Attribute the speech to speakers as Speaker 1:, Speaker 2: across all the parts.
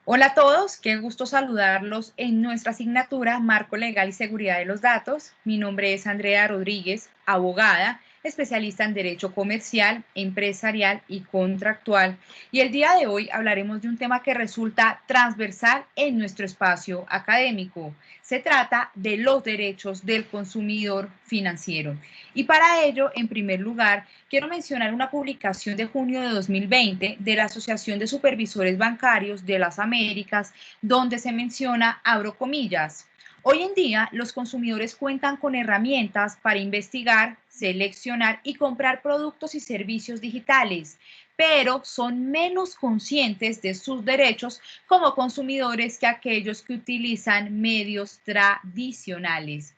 Speaker 1: Hola a todos, qué gusto saludarlos en nuestra asignatura Marco Legal y Seguridad de los Datos. Mi nombre es Andrea Rodríguez, abogada, especialista en Derecho Comercial, Empresarial y Contractual. Y el día de hoy hablaremos de un tema que resulta transversal en nuestro espacio académico. Se trata de los derechos del consumidor financiero. Y para ello, en primer lugar, quiero mencionar una publicación de junio de 2020 de la Asociación de Supervisores Bancarios de las Américas, donde se menciona, abro comillas, hoy en día los consumidores cuentan con herramientas para investigar, seleccionar y comprar productos y servicios digitales, pero son menos conscientes de sus derechos como consumidores que aquellos que utilizan medios tradicionales.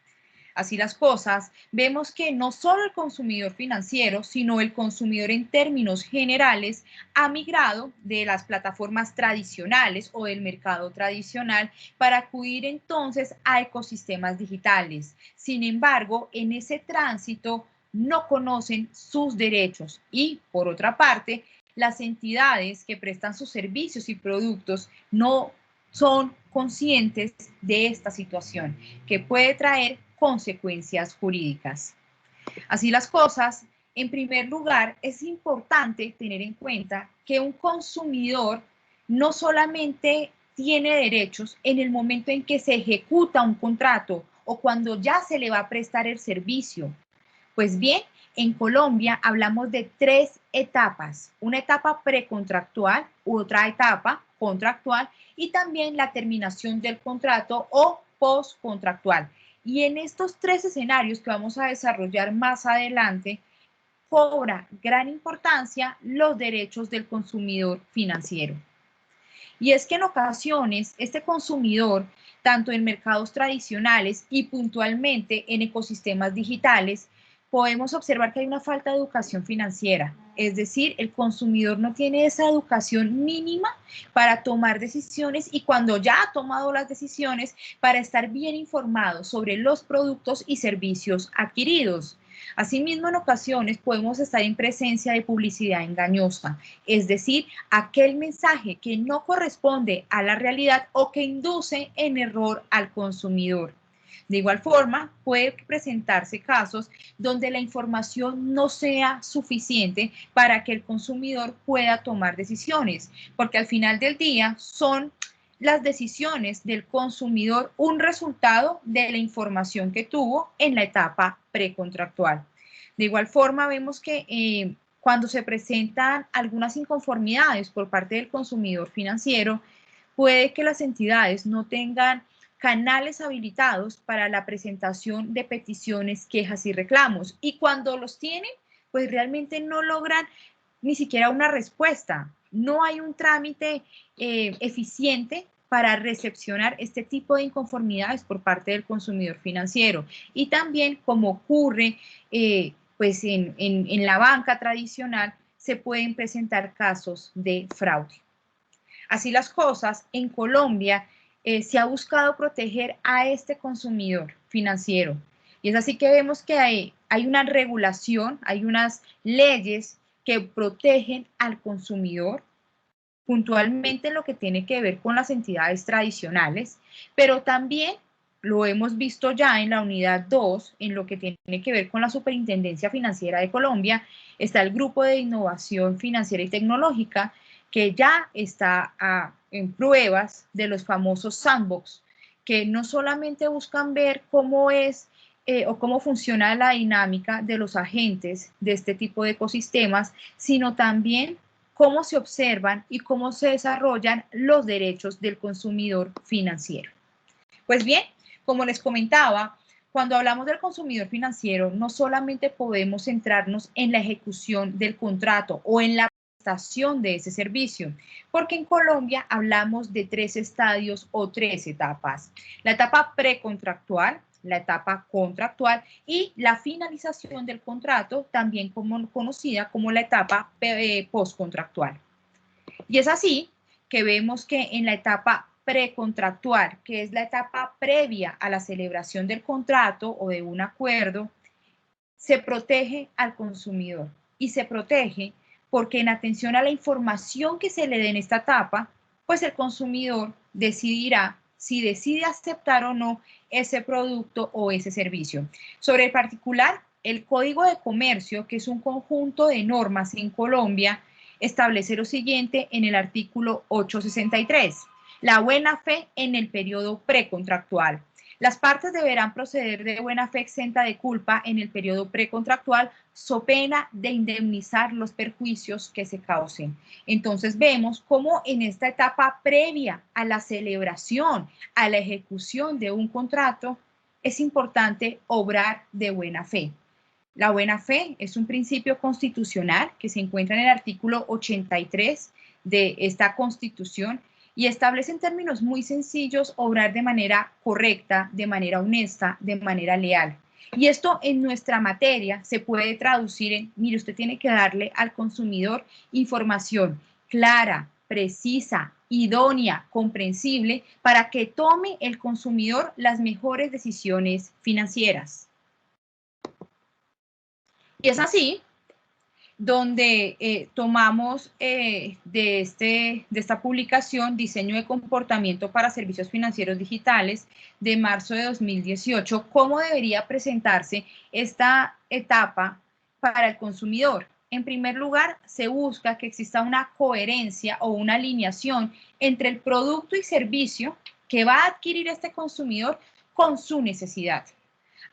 Speaker 1: Así las cosas, vemos que no solo el consumidor financiero, sino el consumidor en términos generales ha migrado de las plataformas tradicionales o del mercado tradicional para acudir entonces a ecosistemas digitales. Sin embargo, en ese tránsito no conocen sus derechos y, por otra parte, las entidades que prestan sus servicios y productos no son conscientes de esta situación que puede traer consecuencias jurídicas. Así las cosas, en primer lugar, es importante tener en cuenta que un consumidor no solamente tiene derechos en el momento en que se ejecuta un contrato o cuando ya se le va a prestar el servicio. Pues bien, en Colombia hablamos de tres etapas, una etapa precontractual, otra etapa contractual y también la terminación del contrato o postcontractual. Y en estos tres escenarios que vamos a desarrollar más adelante, cobra gran importancia los derechos del consumidor financiero. Y es que en ocasiones este consumidor, tanto en mercados tradicionales y puntualmente en ecosistemas digitales, podemos observar que hay una falta de educación financiera. Es decir, el consumidor no tiene esa educación mínima para tomar decisiones y cuando ya ha tomado las decisiones, para estar bien informado sobre los productos y servicios adquiridos. Asimismo, en ocasiones podemos estar en presencia de publicidad engañosa, es decir, aquel mensaje que no corresponde a la realidad o que induce en error al consumidor. De igual forma, puede presentarse casos donde la información no sea suficiente para que el consumidor pueda tomar decisiones, porque al final del día son las decisiones del consumidor un resultado de la información que tuvo en la etapa precontractual. De igual forma, vemos que cuando se presentan algunas inconformidades por parte del consumidor financiero, puede que las entidades no tengan canales habilitados para la presentación de peticiones, quejas y reclamos. Y cuando los tienen, pues realmente no logran ni siquiera una respuesta. No hay un trámite eficiente para recepcionar este tipo de inconformidades por parte del consumidor financiero. Y también, como ocurre pues en la banca tradicional, se pueden presentar casos de fraude. Así las cosas, en Colombia se ha buscado proteger a este consumidor financiero. Y es así que vemos que hay una regulación, hay unas leyes que protegen al consumidor, puntualmente en lo que tiene que ver con las entidades tradicionales, pero también lo hemos visto ya en la unidad 2, en lo que tiene que ver con la Superintendencia Financiera de Colombia, está el Grupo de Innovación Financiera y Tecnológica, que ya está en pruebas de los famosos sandbox, que no solamente buscan ver cómo es o cómo funciona la dinámica de los agentes de este tipo de ecosistemas, sino también cómo se observan y cómo se desarrollan los derechos del consumidor financiero. Pues bien, como les comentaba, cuando hablamos del consumidor financiero, no solamente podemos centrarnos en la ejecución del contrato o en la prestación de ese servicio, porque en Colombia hablamos de tres estadios o tres etapas. La etapa precontractual, la etapa contractual y la finalización del contrato, también conocida como la etapa postcontractual. Y es así que vemos que en la etapa precontractual, que es la etapa previa a la celebración del contrato o de un acuerdo, se protege al consumidor y se protege porque en atención a la información que se le dé en esta etapa, pues el consumidor decidirá si decide aceptar o no ese producto o ese servicio. Sobre el particular, el Código de Comercio, que es un conjunto de normas en Colombia, establece lo siguiente en el artículo 863. La buena fe en el periodo precontractual. Las partes deberán proceder de buena fe exenta de culpa en el periodo precontractual, so pena de indemnizar los perjuicios que se causen. Entonces vemos cómo en esta etapa previa a la celebración, a la ejecución de un contrato, es importante obrar de buena fe. La buena fe es un principio constitucional que se encuentra en el artículo 83 de esta Constitución y establece en términos muy sencillos obrar de manera correcta, de manera honesta, de manera leal. Y esto en nuestra materia se puede traducir en, mire, usted tiene que darle al consumidor información clara, precisa, idónea, comprensible, para que tome el consumidor las mejores decisiones financieras. Y es así donde tomamos de esta publicación Diseño de Comportamiento para Servicios Financieros Digitales de marzo de 2018, cómo debería presentarse esta etapa para el consumidor. En primer lugar, se busca que exista una coherencia o una alineación entre el producto y servicio que va a adquirir este consumidor con su necesidad.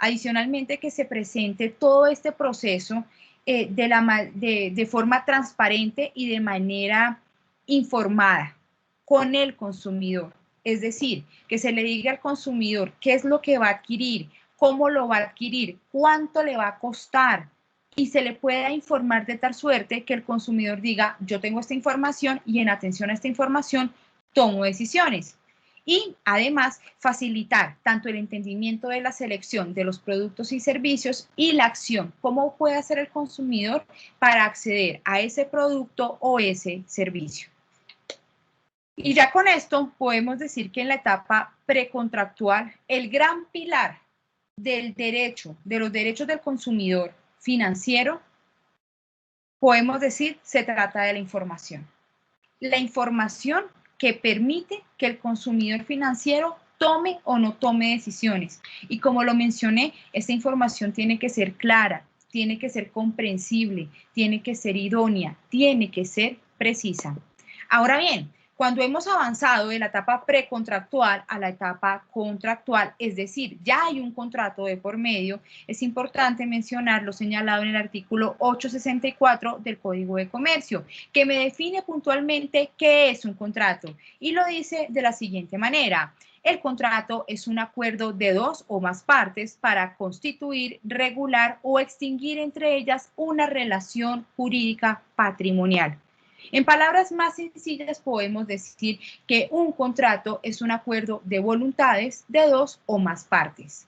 Speaker 1: Adicionalmente, que se presente todo este proceso de forma transparente y de manera informada con el consumidor. Es decir, que se le diga al consumidor qué es lo que va a adquirir, cómo lo va a adquirir, cuánto le va a costar y se le pueda informar de tal suerte que el consumidor diga, yo tengo esta información y en atención a esta información tomo decisiones. Y además facilitar tanto el entendimiento de la selección de los productos y servicios y la acción, cómo puede hacer el consumidor para acceder a ese producto o ese servicio. Y ya con esto podemos decir que en la etapa precontractual, el gran pilar del derecho, de los derechos del consumidor financiero, podemos decir, se trata de la información. La información que permite que el consumidor financiero tome o no tome decisiones. Y como lo mencioné, esta información tiene que ser clara, tiene que ser comprensible, tiene que ser idónea, tiene que ser precisa. Ahora bien, cuando hemos avanzado de la etapa precontractual a la etapa contractual, es decir, ya hay un contrato de por medio, es importante mencionar lo señalado en el artículo 864 del Código de Comercio, que me define puntualmente qué es un contrato y lo dice de la siguiente manera. El contrato es un acuerdo de dos o más partes para constituir, regular o extinguir entre ellas una relación jurídica patrimonial. En palabras más sencillas podemos decir que un contrato es un acuerdo de voluntades de dos o más partes.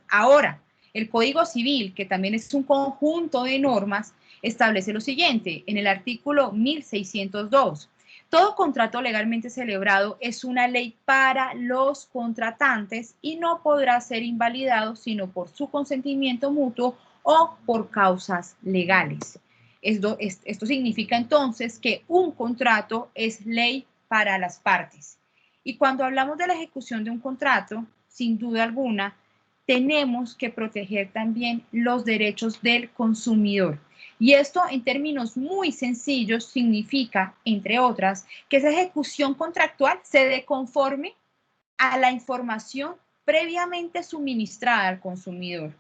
Speaker 1: Ahora, el Código Civil, que también es un conjunto de normas, establece lo siguiente en el artículo 1602. Todo contrato legalmente celebrado es una ley para los contratantes y no podrá ser invalidado sino por su consentimiento mutuo o por causas legales. Esto significa entonces que un contrato es ley para las partes. Y cuando hablamos de la ejecución de un contrato, sin duda alguna, tenemos que proteger también los derechos del consumidor. Y esto en términos muy sencillos significa, entre otras, que esa ejecución contractual se dé conforme a la información previamente suministrada al consumidor.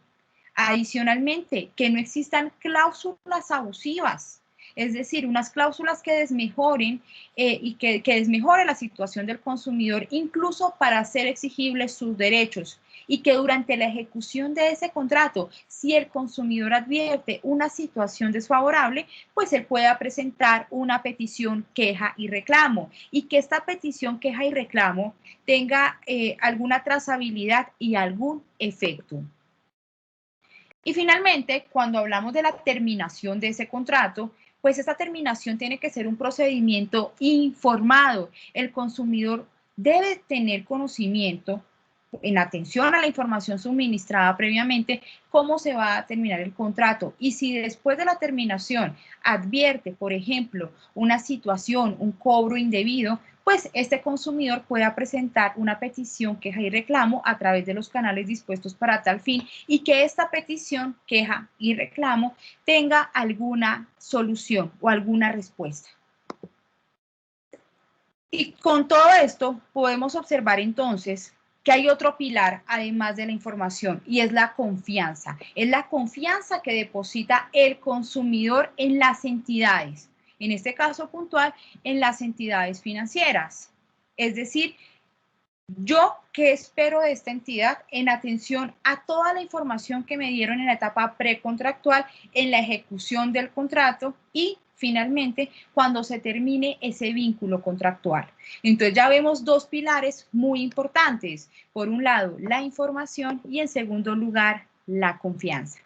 Speaker 1: Adicionalmente, que no existan cláusulas abusivas, es decir, unas cláusulas que desmejoren y que desmejoren la situación del consumidor, incluso para hacer exigibles sus derechos, y que durante la ejecución de ese contrato, si el consumidor advierte una situación desfavorable, pues él pueda presentar una petición, queja y reclamo, y que esta petición, queja y reclamo tenga alguna trazabilidad y algún efecto. Y finalmente, cuando hablamos de la terminación de ese contrato, pues esta terminación tiene que ser un procedimiento informado. El consumidor debe tener conocimiento en atención a la información suministrada previamente, cómo se va a terminar el contrato. Y si después de la terminación advierte, por ejemplo, una situación, un cobro indebido, pues este consumidor pueda presentar una petición, queja y reclamo a través de los canales dispuestos para tal fin y que esta petición, queja y reclamo tenga alguna solución o alguna respuesta. Y con todo esto podemos observar entonces que hay otro pilar además de la información y es la confianza. Es la confianza que deposita el consumidor en las entidades, en este caso puntual, en las entidades financieras. Es decir, yo, ¿qué espero de esta entidad en atención a toda la información que me dieron en la etapa precontractual, en la ejecución del contrato y finalmente cuando se termine ese vínculo contractual? Entonces ya vemos dos pilares muy importantes. Por un lado, la información y en segundo lugar, la confianza.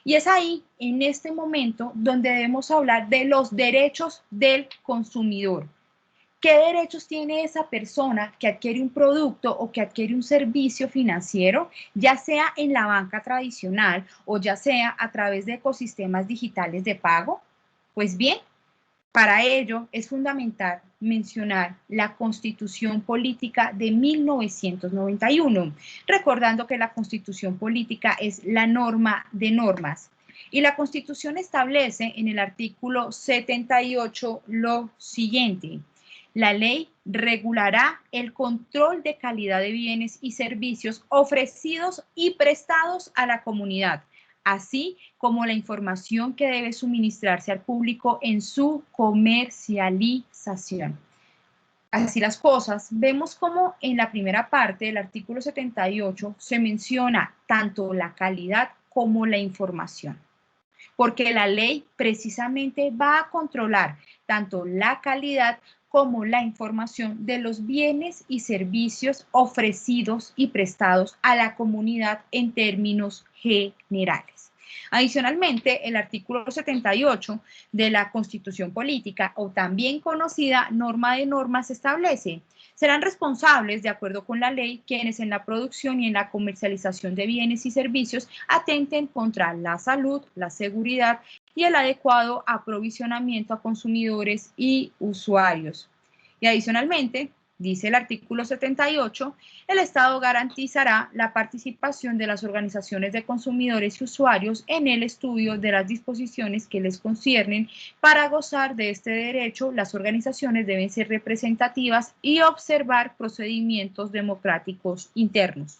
Speaker 1: Y es ahí, en este momento, donde debemos hablar de los derechos del consumidor. ¿Qué derechos tiene esa persona que adquiere un producto o que adquiere un servicio financiero, ya sea en la banca tradicional o ya sea a través de ecosistemas digitales de pago? Pues bien, para ello es fundamental mencionar la Constitución Política de 1991, recordando que la Constitución Política es la norma de normas. Y la Constitución establece en el artículo 78 lo siguiente: la ley regulará el control de calidad de bienes y servicios ofrecidos y prestados a la comunidad, así como la información que debe suministrarse al público en su comercialización. Así las cosas, vemos como en la primera parte del artículo 78 se menciona tanto la calidad como la información, porque la ley precisamente va a controlar tanto la calidad como la información de los bienes y servicios ofrecidos y prestados a la comunidad en términos generales. Adicionalmente, el artículo 78 de la Constitución Política, o también conocida norma de normas, establece: serán responsables, de acuerdo con la ley, quienes en la producción y en la comercialización de bienes y servicios atenten contra la salud, la seguridad y el adecuado aprovisionamiento a consumidores y usuarios. Y adicionalmente, dice el artículo 78, el Estado garantizará la participación de las organizaciones de consumidores y usuarios en el estudio de las disposiciones que les conciernen. Para gozar de este derecho, las organizaciones deben ser representativas y observar procedimientos democráticos internos.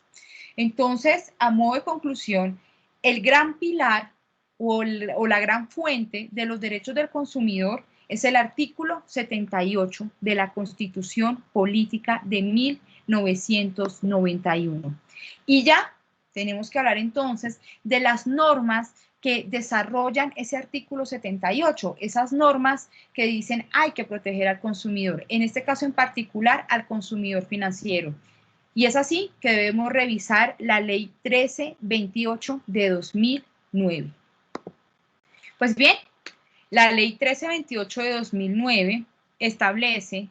Speaker 1: Entonces, a modo de conclusión, el gran pilar o la gran fuente de los derechos del consumidor es el artículo 78 de la Constitución Política de 1991. Y ya tenemos que hablar entonces de las normas que desarrollan ese artículo 78, esas normas que dicen hay que proteger al consumidor, en este caso en particular al consumidor financiero. Y es así que debemos revisar la Ley 1328 de 2009. Pues bien, la Ley 1328 de 2009 establece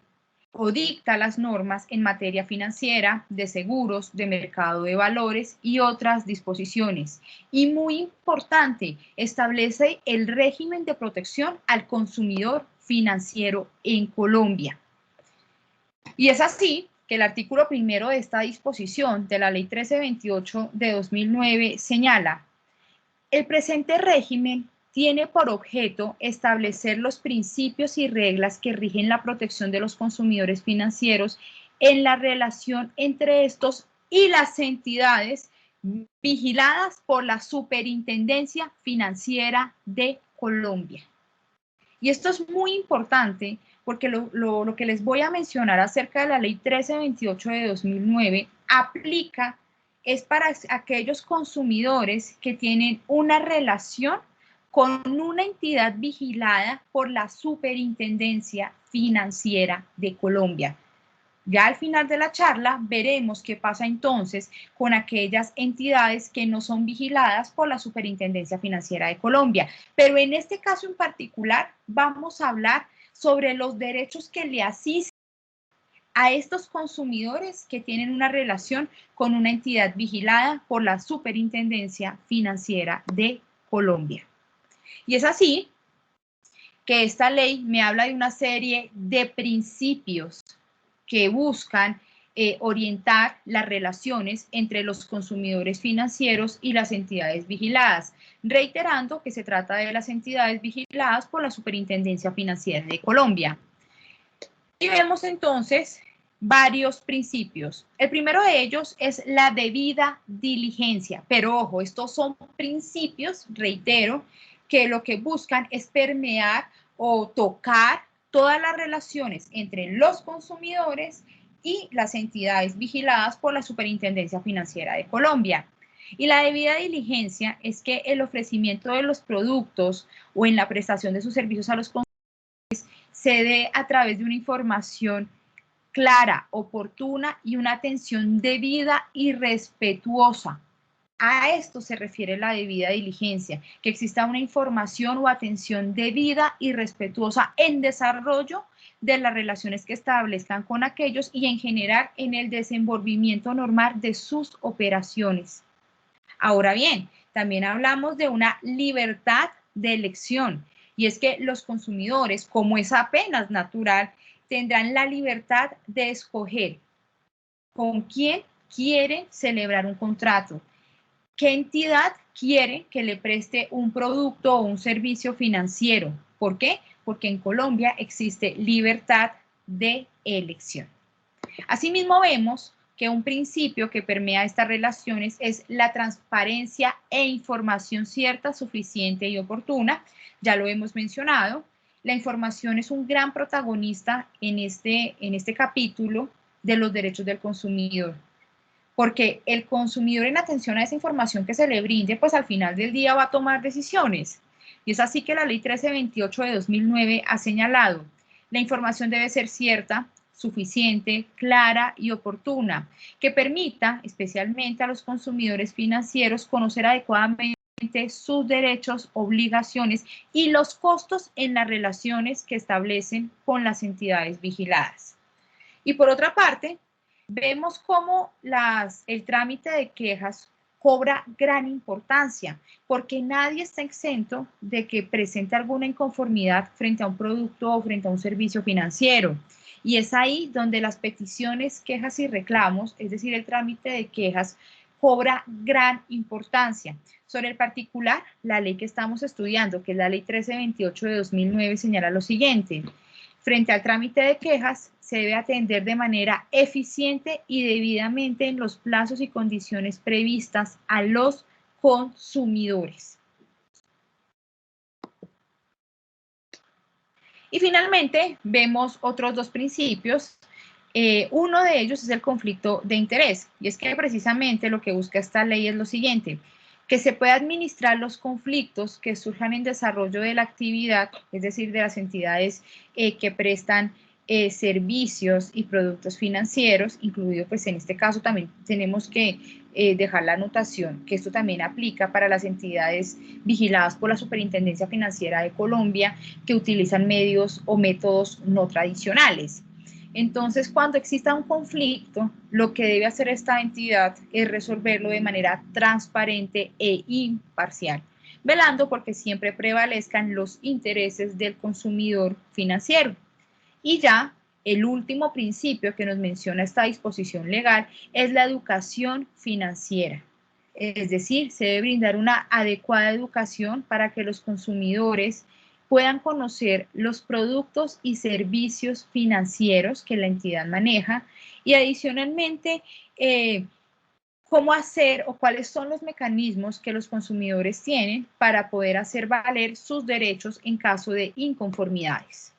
Speaker 1: o dicta las normas en materia financiera, de seguros, de mercado de valores y otras disposiciones. Y muy importante, establece el régimen de protección al consumidor financiero en Colombia. Y es así que el artículo primero de esta disposición de la Ley 1328 de 2009 señala: el presente régimen tiene por objeto establecer los principios y reglas que rigen la protección de los consumidores financieros en la relación entre estos y las entidades vigiladas por la Superintendencia Financiera de Colombia. Y esto es muy importante porque lo que les voy a mencionar acerca de la Ley 1328 de 2009 aplica es para aquellos consumidores que tienen una relación con una entidad vigilada por la Superintendencia Financiera de Colombia. Ya al final de la charla veremos qué pasa entonces con aquellas entidades que no son vigiladas por la Superintendencia Financiera de Colombia. Pero en este caso en particular vamos a hablar sobre los derechos que le asisten a estos consumidores que tienen una relación con una entidad vigilada por la Superintendencia Financiera de Colombia. Y es así que esta ley me habla de una serie de principios que buscan orientar las relaciones entre los consumidores financieros y las entidades vigiladas, reiterando que se trata de las entidades vigiladas por la Superintendencia Financiera de Colombia. Y vemos entonces varios principios. El primero de ellos es la debida diligencia, pero ojo, estos son principios, reitero, que lo que buscan es permear o tocar todas las relaciones entre los consumidores y las entidades vigiladas por la Superintendencia Financiera de Colombia. Y la debida diligencia es que el ofrecimiento de los productos o en la prestación de sus servicios a los consumidores se dé a través de una información clara, oportuna y una atención debida y respetuosa. A esto se refiere la debida diligencia, que exista una información o atención debida y respetuosa en desarrollo de las relaciones que establezcan con aquellos y en general en el desenvolvimiento normal de sus operaciones. Ahora bien, también hablamos de una libertad de elección, y es que los consumidores, como es apenas natural, tendrán la libertad de escoger con quién quieren celebrar un contrato, qué entidad quiere que le preste un producto o un servicio financiero. ¿Por qué? Porque en Colombia existe libertad de elección. Asimismo, vemos que un principio que permea estas relaciones es la transparencia e información cierta, suficiente y oportuna. Ya lo hemos mencionado. La información es un gran protagonista en este capítulo de los derechos del consumidor, porque el consumidor, en atención a esa información que se le brinde, pues al final del día va a tomar decisiones. Y es así que la Ley 1328 de 2009 ha señalado: la información debe ser cierta, suficiente, clara y oportuna, que permita especialmente a los consumidores financieros conocer adecuadamente sus derechos, obligaciones y los costos en las relaciones que establecen con las entidades vigiladas. Y por otra parte, vemos cómo el trámite de quejas cobra gran importancia, porque nadie está exento de que presente alguna inconformidad frente a un producto o frente a un servicio financiero. Y es ahí donde las peticiones, quejas y reclamos, es decir, el trámite de quejas, cobra gran importancia. Sobre el particular, la ley que estamos estudiando, que es la Ley 1328 de 2009, señala lo siguiente: frente al trámite de quejas, se debe atender de manera eficiente y debidamente en los plazos y condiciones previstas a los consumidores. Y finalmente, vemos otros dos principios. Uno de ellos es el conflicto de interés, y es que precisamente lo que busca esta ley es lo siguiente: que se pueda administrar los conflictos que surjan en desarrollo de la actividad, es decir, de las entidades que prestan servicios y productos financieros, incluido pues en este caso también tenemos que dejar la anotación que esto también aplica para las entidades vigiladas por la Superintendencia Financiera de Colombia que utilizan medios o métodos no tradicionales. Entonces, cuando exista un conflicto, lo que debe hacer esta entidad es resolverlo de manera transparente e imparcial, velando porque siempre prevalezcan los intereses del consumidor financiero. Y ya el último principio que nos menciona esta disposición legal es la educación financiera. Es decir, se debe brindar una adecuada educación para que los consumidores puedan conocer los productos y servicios financieros que la entidad maneja y adicionalmente cómo hacer o cuáles son los mecanismos que los consumidores tienen para poder hacer valer sus derechos en caso de inconformidades.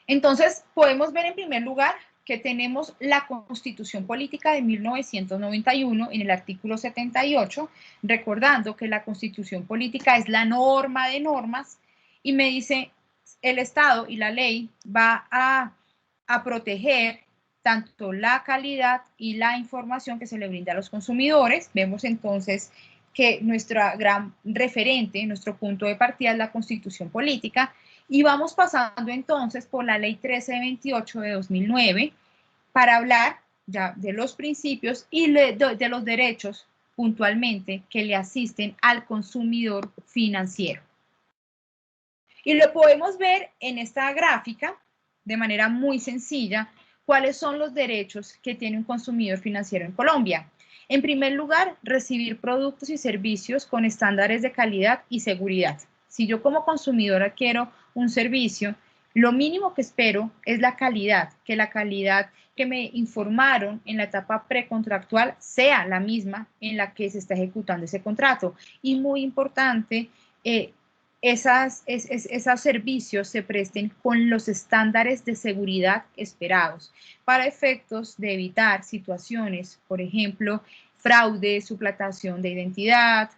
Speaker 1: Entonces, podemos ver en primer lugar que tenemos la Constitución Política de 1991 en el artículo 78, recordando que la Constitución Política es la norma de normas y me dice el Estado y la ley va a proteger tanto la calidad y la información que se le brinda a los consumidores. Vemos entonces que nuestra gran referente, nuestro punto de partida es la Constitución Política. Y vamos pasando entonces por la Ley 1328 de 2009 para hablar ya de los principios y de los derechos puntualmente que le asisten al consumidor financiero. Y lo podemos ver en esta gráfica, de manera muy sencilla cuáles son los derechos que tiene un consumidor financiero en Colombia. En primer lugar, recibir productos y servicios con estándares de calidad y seguridad. Si yo como consumidora quiero un servicio, lo mínimo que espero es la calidad que me informaron en la etapa precontractual sea la misma en la que se está ejecutando ese contrato. Y muy importante, esos servicios se presten con los estándares de seguridad esperados para efectos de evitar situaciones, por ejemplo, fraude, suplantación de identidad.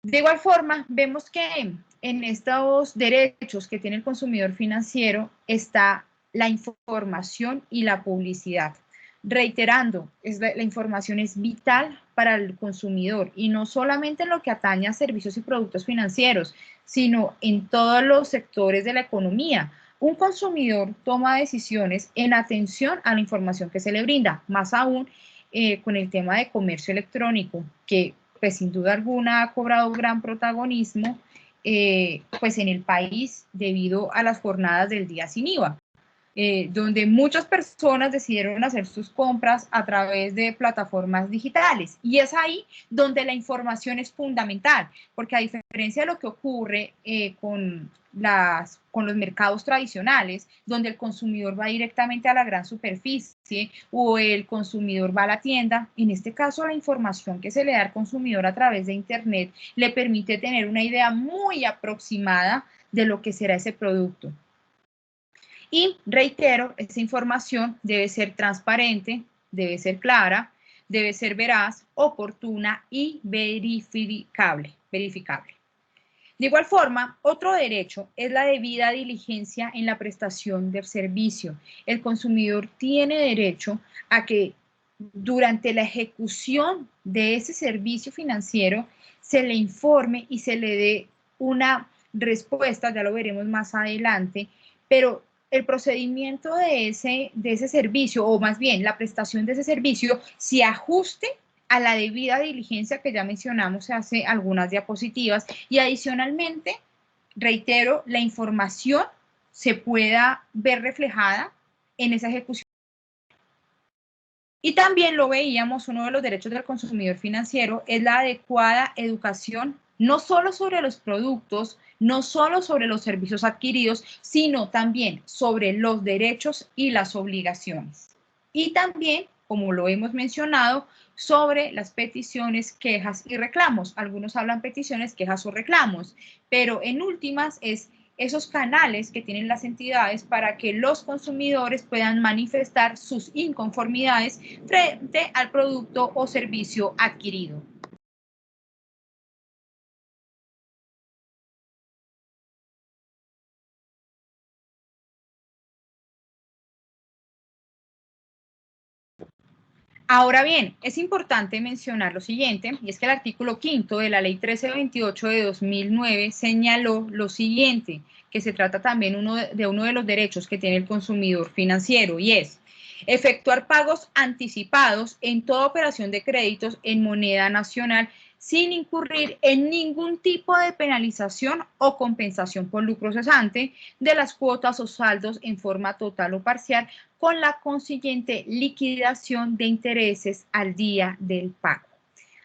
Speaker 1: De igual forma, vemos que en estos derechos que tiene el consumidor financiero está la información y la publicidad. Reiterando, la información es vital para el consumidor y no solamente en lo que atañe a servicios y productos financieros, sino en todos los sectores de la economía. Un consumidor toma decisiones en atención a la información que se le brinda, más aún con el tema de comercio electrónico, que pues sin duda alguna ha cobrado gran protagonismo pues en el país debido a las jornadas del día sin IVA. Donde muchas personas decidieron hacer sus compras a través de plataformas digitales. Y es ahí donde la información es fundamental, porque a diferencia de lo que ocurre con los mercados tradicionales, donde el consumidor va directamente a la gran superficie o el consumidor va a la tienda, en este caso la información que se le da al consumidor a través de Internet le permite tener una idea muy aproximada de lo que será ese producto. Y reitero, esa información debe ser transparente, debe ser clara, debe ser veraz, oportuna y verificable. De igual forma, otro derecho es la debida diligencia en la prestación del servicio. El consumidor tiene derecho a que durante la ejecución de ese servicio financiero se le informe y se le dé una respuesta, ya lo veremos más adelante, pero el procedimiento de ese servicio, o más bien la prestación de ese servicio, se ajuste a la debida diligencia que ya mencionamos hace algunas diapositivas y adicionalmente, reitero, la información se pueda ver reflejada en esa ejecución. Y también lo veíamos, uno de los derechos del consumidor financiero es la adecuada educación, no solo sobre los productos, no solo sobre los servicios adquiridos, sino también sobre los derechos y las obligaciones. Y también, como lo hemos mencionado, sobre las peticiones, quejas y reclamos. Algunos hablan peticiones, quejas o reclamos, pero en últimas es esos canales que tienen las entidades para que los consumidores puedan manifestar sus inconformidades frente al producto o servicio adquirido. Ahora bien, es importante mencionar lo siguiente, y es que el artículo 5º de la Ley 1328 de 2009 señaló lo siguiente, que se trata también de uno de los derechos que tiene el consumidor financiero, y es efectuar pagos anticipados en toda operación de créditos en moneda nacional sin incurrir en ningún tipo de penalización o compensación por lucro cesante de las cuotas o saldos en forma total o parcial, con la consiguiente liquidación de intereses al día del pago.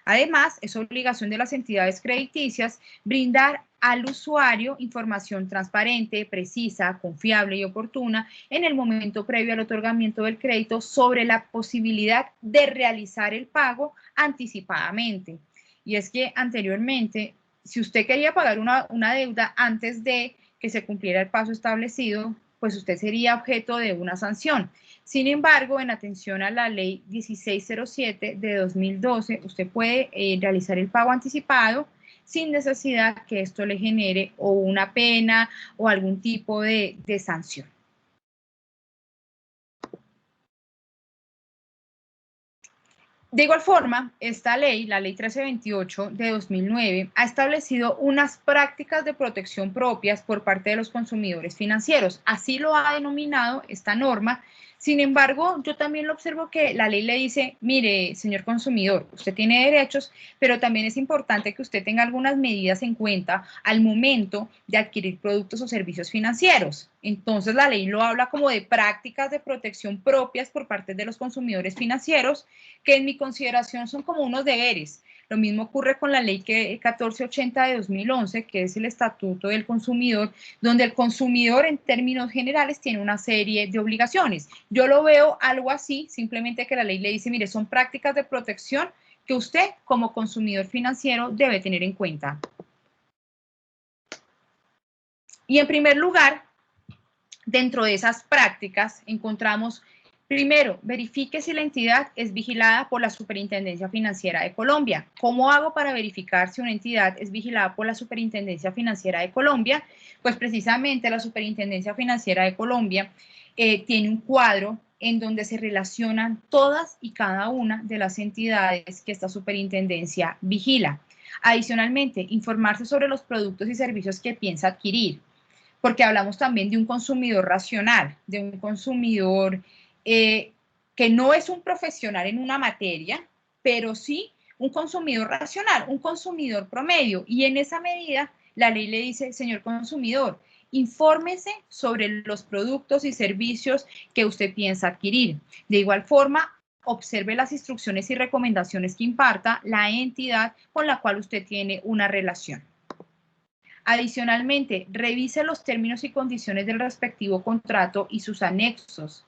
Speaker 1: Además, es obligación de las entidades crediticias brindar al usuario información transparente, precisa, confiable y oportuna en el momento previo al otorgamiento del crédito sobre la posibilidad de realizar el pago anticipadamente. Y es que anteriormente, si usted quería pagar una deuda antes de que se cumpliera el plazo establecido, pues usted sería objeto de una sanción. Sin embargo, en atención a la ley 1607 de 2012, usted puede realizar el pago anticipado sin necesidad que esto le genere o una pena o algún tipo de sanción. De igual forma, esta ley, la ley 1328 de 2009, ha establecido unas prácticas de protección propias por parte de los consumidores financieros. Así lo ha denominado esta norma. Sin embargo, yo también lo observo que la ley le dice, mire, señor consumidor, usted tiene derechos, pero también es importante que usted tenga algunas medidas en cuenta al momento de adquirir productos o servicios financieros. Entonces la ley lo habla como de prácticas de protección propias por parte de los consumidores financieros, que en mi consideración son como unos deberes. Lo mismo ocurre con la ley 1480 de 2011, que es el Estatuto del Consumidor, donde el consumidor en términos generales tiene una serie de obligaciones. Yo lo veo algo así, simplemente que la ley le dice, mire, son prácticas de protección que usted como consumidor financiero debe tener en cuenta. Y en primer lugar, dentro de esas prácticas encontramos, primero, verifique si la entidad es vigilada por la Superintendencia Financiera de Colombia. ¿Cómo hago para verificar si una entidad es vigilada por la Superintendencia Financiera de Colombia? Pues precisamente la Superintendencia Financiera de Colombia tiene un cuadro en donde se relacionan todas y cada una de las entidades que esta superintendencia vigila. Adicionalmente, informarse sobre los productos y servicios que piensa adquirir, porque hablamos también de un consumidor racional, de un consumidor que no es un profesional en una materia, pero sí un consumidor racional, un consumidor promedio. Y en esa medida, la ley le dice, señor consumidor, infórmese sobre los productos y servicios que usted piensa adquirir. De igual forma, observe las instrucciones y recomendaciones que imparta la entidad con la cual usted tiene una relación. Adicionalmente, revise los términos y condiciones del respectivo contrato y sus anexos.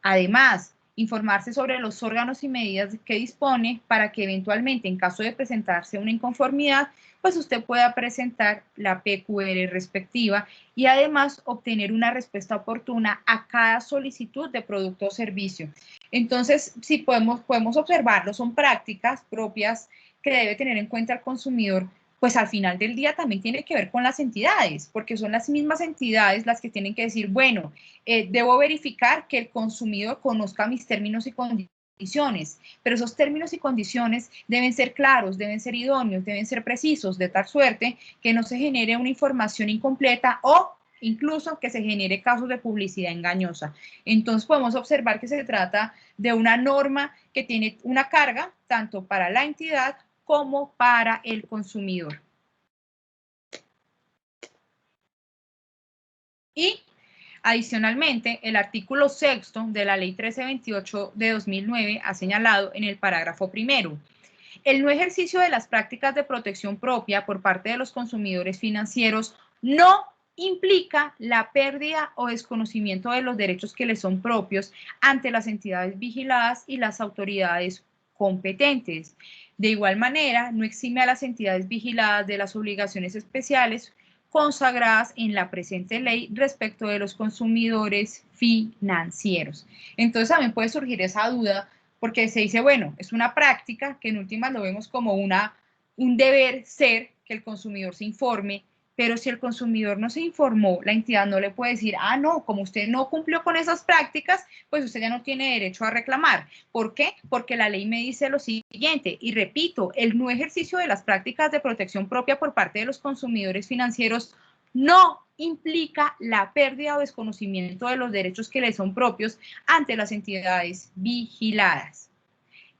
Speaker 1: Además, informarse sobre los órganos y medidas que dispone para que eventualmente, en caso de presentarse una inconformidad, pues usted pueda presentar la PQR respectiva y además obtener una respuesta oportuna a cada solicitud de producto o servicio. Entonces, si podemos observarlo, son prácticas propias que debe tener en cuenta el consumidor, pues al final del día también tiene que ver con las entidades, porque son las mismas entidades las que tienen que decir, bueno, debo verificar que el consumidor conozca mis términos y condiciones, pero esos términos y condiciones deben ser claros, deben ser idóneos, deben ser precisos, de tal suerte que no se genere una información incompleta o incluso que se genere casos de publicidad engañosa. Entonces podemos observar que se trata de una norma que tiene una carga tanto para la entidad como para el consumidor. Y adicionalmente, el artículo 6º de la Ley 1328 de 2009 ha señalado en el parágrafo primero: el no ejercicio de las prácticas de protección propia por parte de los consumidores financieros no implica la pérdida o desconocimiento de los derechos que les son propios ante las entidades vigiladas y las autoridades competentes. De igual manera, no exime a las entidades vigiladas de las obligaciones especiales consagradas en la presente ley respecto de los consumidores financieros. Entonces también puede surgir esa duda, porque se dice, bueno, es una práctica que en últimas lo vemos como un deber ser que el consumidor se informe, pero si el consumidor no se informó, la entidad no le puede decir, ah, no, como usted no cumplió con esas prácticas, pues usted ya no tiene derecho a reclamar. ¿Por qué? Porque la ley me dice lo siguiente, y repito, el no ejercicio de las prácticas de protección propia por parte de los consumidores financieros no implica la pérdida o desconocimiento de los derechos que les son propios ante las entidades vigiladas.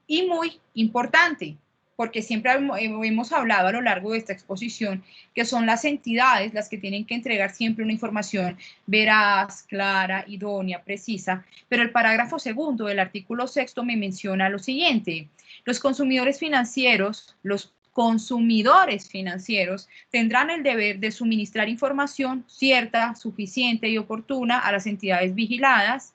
Speaker 1: Y muy importante, porque siempre hemos hablado a lo largo de esta exposición, que son las entidades las que tienen que entregar siempre una información veraz, clara, idónea, precisa, pero el parágrafo 2º del artículo 6º me menciona lo siguiente: los consumidores financieros, tendrán el deber de suministrar información cierta, suficiente y oportuna a las entidades vigiladas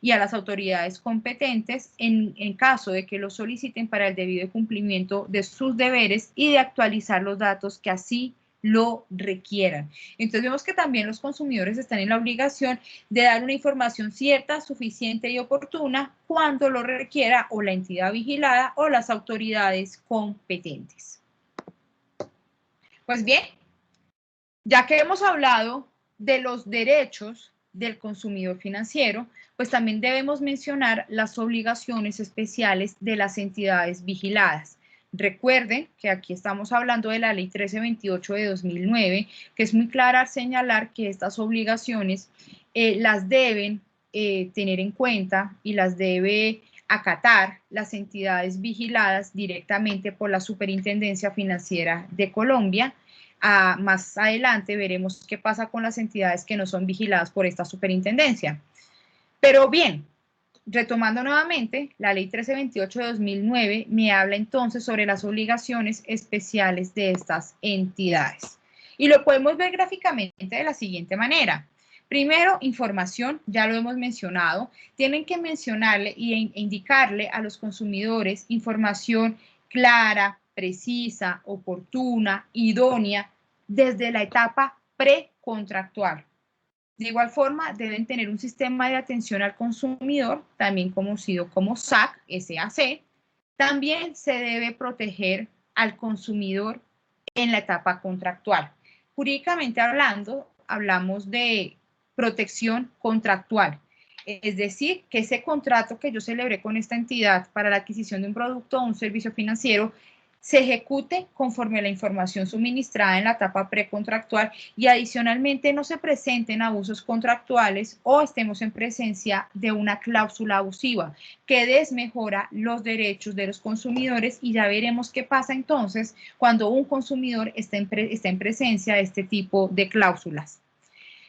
Speaker 1: y a las autoridades competentes en caso de que lo soliciten para el debido cumplimiento de sus deberes y de actualizar los datos que así lo requieran. Entonces vemos que también los consumidores están en la obligación de dar una información cierta, suficiente y oportuna cuando lo requiera o la entidad vigilada o las autoridades competentes. Pues bien, ya que hemos hablado de los derechos del consumidor financiero, pues también debemos mencionar las obligaciones especiales de las entidades vigiladas. Recuerden que aquí estamos hablando de la Ley 1328 de 2009, que es muy clara al señalar que estas obligaciones las deben tener en cuenta y las debe acatar las entidades vigiladas directamente por la Superintendencia Financiera de Colombia. más adelante veremos qué pasa con las entidades que no son vigiladas por esta superintendencia. Pero bien, retomando nuevamente, la Ley 1328 de 2009 me habla entonces sobre las obligaciones especiales de estas entidades. Y lo podemos ver gráficamente de la siguiente manera. Primero, información, ya lo hemos mencionado, tienen que mencionarle e indicarle a los consumidores información clara, precisa, oportuna, idónea, desde la etapa precontractual. De igual forma, deben tener un sistema de atención al consumidor, también conocido como SAC, SAC. También se debe proteger al consumidor en la etapa contractual. Jurídicamente hablando, hablamos de protección contractual. Es decir, que ese contrato que yo celebré con esta entidad para la adquisición de un producto o un servicio financiero se ejecute conforme a la información suministrada en la etapa precontractual y adicionalmente no se presenten abusos contractuales o estemos en presencia de una cláusula abusiva que desmejora los derechos de los consumidores, y ya veremos qué pasa entonces cuando un consumidor está en presencia de este tipo de cláusulas.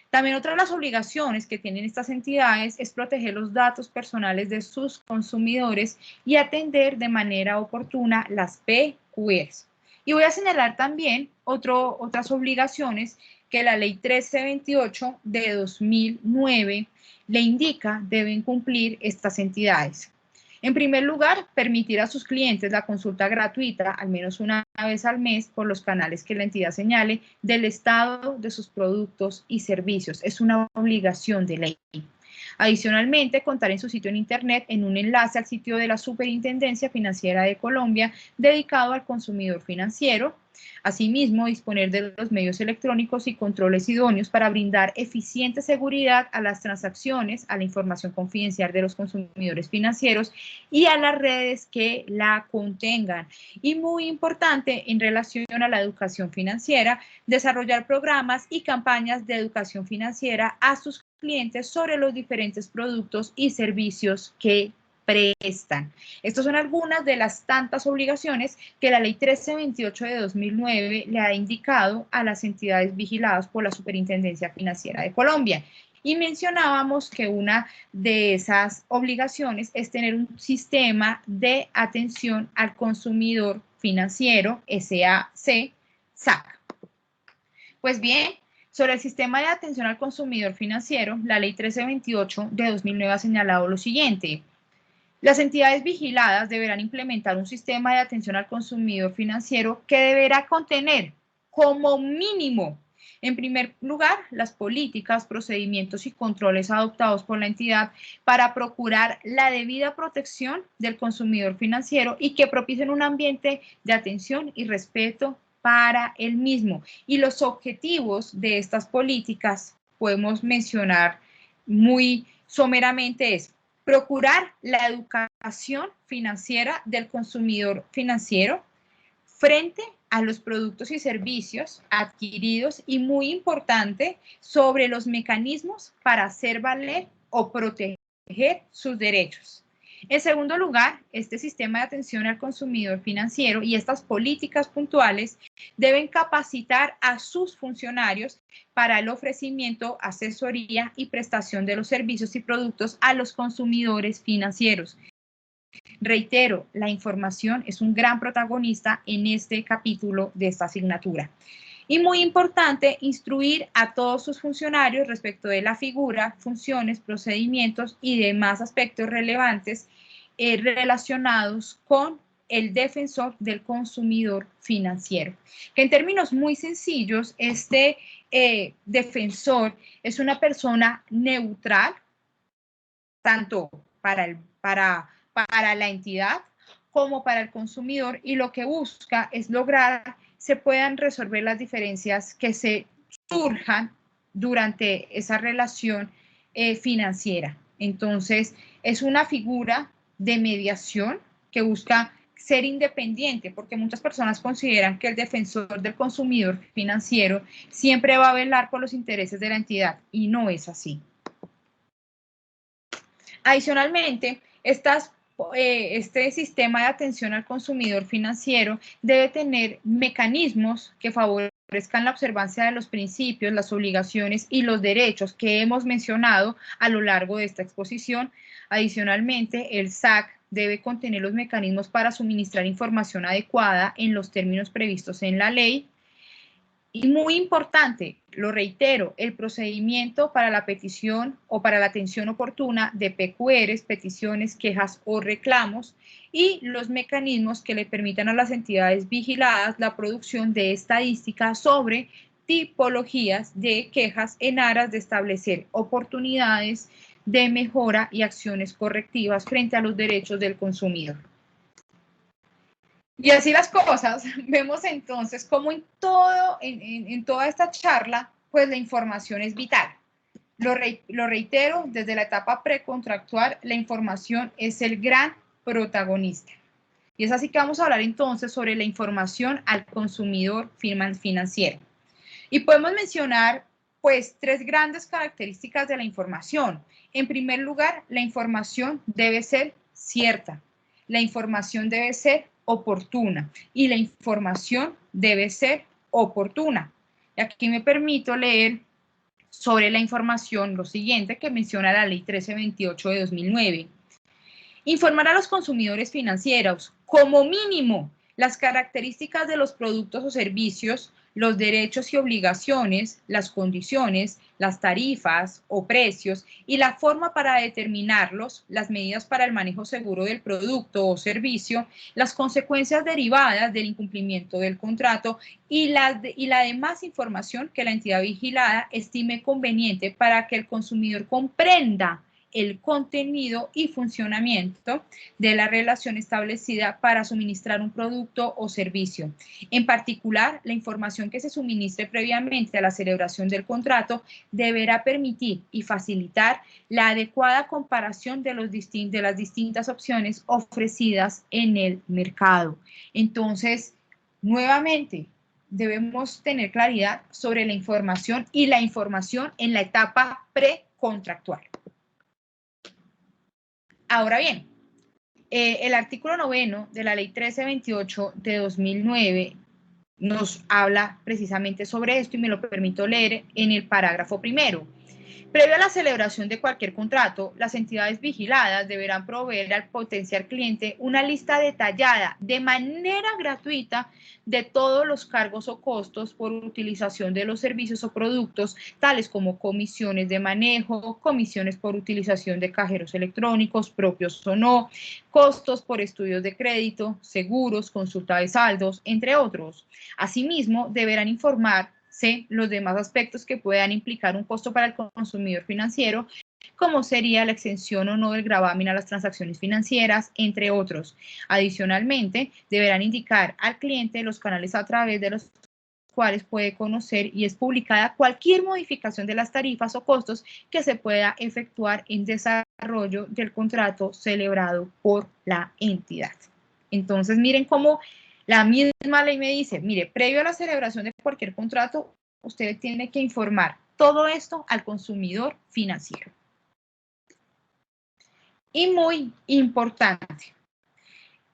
Speaker 1: También otra de las obligaciones que tienen estas entidades es proteger los datos personales de sus consumidores y atender de manera oportuna las PQRs. Y voy a señalar también otras obligaciones que la Ley 1328 de 2009 le indica deben cumplir estas entidades. En primer lugar, permitir a sus clientes la consulta gratuita, al menos una vez al mes, por los canales que la entidad señale, del estado de sus productos y servicios. Es una obligación de ley. Adicionalmente, contar en su sitio en Internet en un enlace al sitio de la Superintendencia Financiera de Colombia dedicado al consumidor financiero. Asimismo, disponer de los medios electrónicos y controles idóneos para brindar eficiente seguridad a las transacciones, a la información confidencial de los consumidores financieros y a las redes que la contengan. Y muy importante en relación a la educación financiera, desarrollar programas y campañas de educación financiera a sus clientes sobre los diferentes productos y servicios que prestan. Estas son algunas de las tantas obligaciones que la Ley 1328 de 2009 le ha indicado a las entidades vigiladas por la Superintendencia Financiera de Colombia. Y mencionábamos que una de esas obligaciones es tener un sistema de atención al consumidor financiero, SAC. Pues bien, sobre el sistema de atención al consumidor financiero, la Ley 1328 de 2009 ha señalado lo siguiente. Las entidades vigiladas deberán implementar un sistema de atención al consumidor financiero que deberá contener como mínimo, en primer lugar, las políticas, procedimientos y controles adoptados por la entidad para procurar la debida protección del consumidor financiero y que propicien un ambiente de atención y respeto para el mismo. Y los objetivos de estas políticas podemos mencionar muy someramente es procurar la educación financiera del consumidor financiero frente a los productos y servicios adquiridos y, muy importante, sobre los mecanismos para hacer valer o proteger sus derechos. En segundo lugar, este sistema de atención al consumidor financiero y estas políticas puntuales deben capacitar a sus funcionarios para el ofrecimiento, asesoría y prestación de los servicios y productos a los consumidores financieros. Reitero, la información es un gran protagonista en este capítulo de esta asignatura. Y muy importante, instruir a todos sus funcionarios respecto de la figura, funciones, procedimientos y demás aspectos relevantes relacionados con el defensor del consumidor financiero. Que en términos muy sencillos, este defensor es una persona neutral, tanto para la entidad como para el consumidor, y lo que busca es lograr se puedan resolver las diferencias que se surjan durante esa relación financiera. Entonces, es una figura de mediación que busca ser independiente, porque muchas personas consideran que el defensor del consumidor financiero siempre va a velar por los intereses de la entidad, y no es así. Adicionalmente, este sistema de atención al consumidor financiero debe tener mecanismos que favorezcan favorezcan la observancia de los principios, las obligaciones y los derechos que hemos mencionado a lo largo de esta exposición. Adicionalmente, el SAC debe contener los mecanismos para suministrar información adecuada en los términos previstos en la ley. Y muy importante, lo reitero, el procedimiento para la petición o para la atención oportuna de PQRs, peticiones, quejas o reclamos, y los mecanismos que le permitan a las entidades vigiladas la producción de estadísticas sobre tipologías de quejas en aras de establecer oportunidades de mejora y acciones correctivas frente a los derechos del consumidor. Y así las cosas, vemos entonces cómo en toda esta charla, pues la información es vital. Lo reitero, desde la etapa precontractual, la información es el gran protagonista. Y es así que vamos a hablar entonces sobre la información al consumidor financiero. Y podemos mencionar, pues, tres grandes características de la información. En primer lugar, la información debe ser cierta. La información debe ser oportuna y la información debe ser oportuna. Y aquí me permito leer sobre la información lo siguiente que menciona la Ley 1328 de 2009. Informar a los consumidores financieros, como mínimo, las características de los productos o servicios, los derechos y obligaciones, las condiciones, las tarifas o precios y la forma para determinarlos, las medidas para el manejo seguro del producto o servicio, las consecuencias derivadas del incumplimiento del contrato y la demás información que la entidad vigilada estime conveniente para que el consumidor comprenda el contenido y funcionamiento de la relación establecida para suministrar un producto o servicio. En particular, la información que se suministre previamente a la celebración del contrato deberá permitir y facilitar la adecuada comparación de las distintas opciones ofrecidas en el mercado. Entonces, nuevamente, debemos tener claridad sobre la información y la información en la etapa precontractual. Ahora bien, el artículo 9 de la Ley 1328 de 2009 nos habla precisamente sobre esto y me lo permito leer en el parágrafo primero. Previo a la celebración de cualquier contrato, las entidades vigiladas deberán proveer al potencial cliente una lista detallada de manera gratuita de todos los cargos o costos por utilización de los servicios o productos, tales como comisiones de manejo, comisiones por utilización de cajeros electrónicos, propios o no, costos por estudios de crédito, seguros, consulta de saldos, entre otros. Asimismo, deberán informar los demás aspectos que puedan implicar un costo para el consumidor financiero, como sería la exención o no del gravamen a las transacciones financieras, entre otros. Adicionalmente, deberán indicar al cliente los canales a través de los cuales puede conocer y es publicada cualquier modificación de las tarifas o costos que se pueda efectuar en desarrollo del contrato celebrado por la entidad. Entonces, miren cómo la misma ley me dice, mire, previo a la celebración de cualquier contrato, usted tiene que informar todo esto al consumidor financiero. Y muy importante,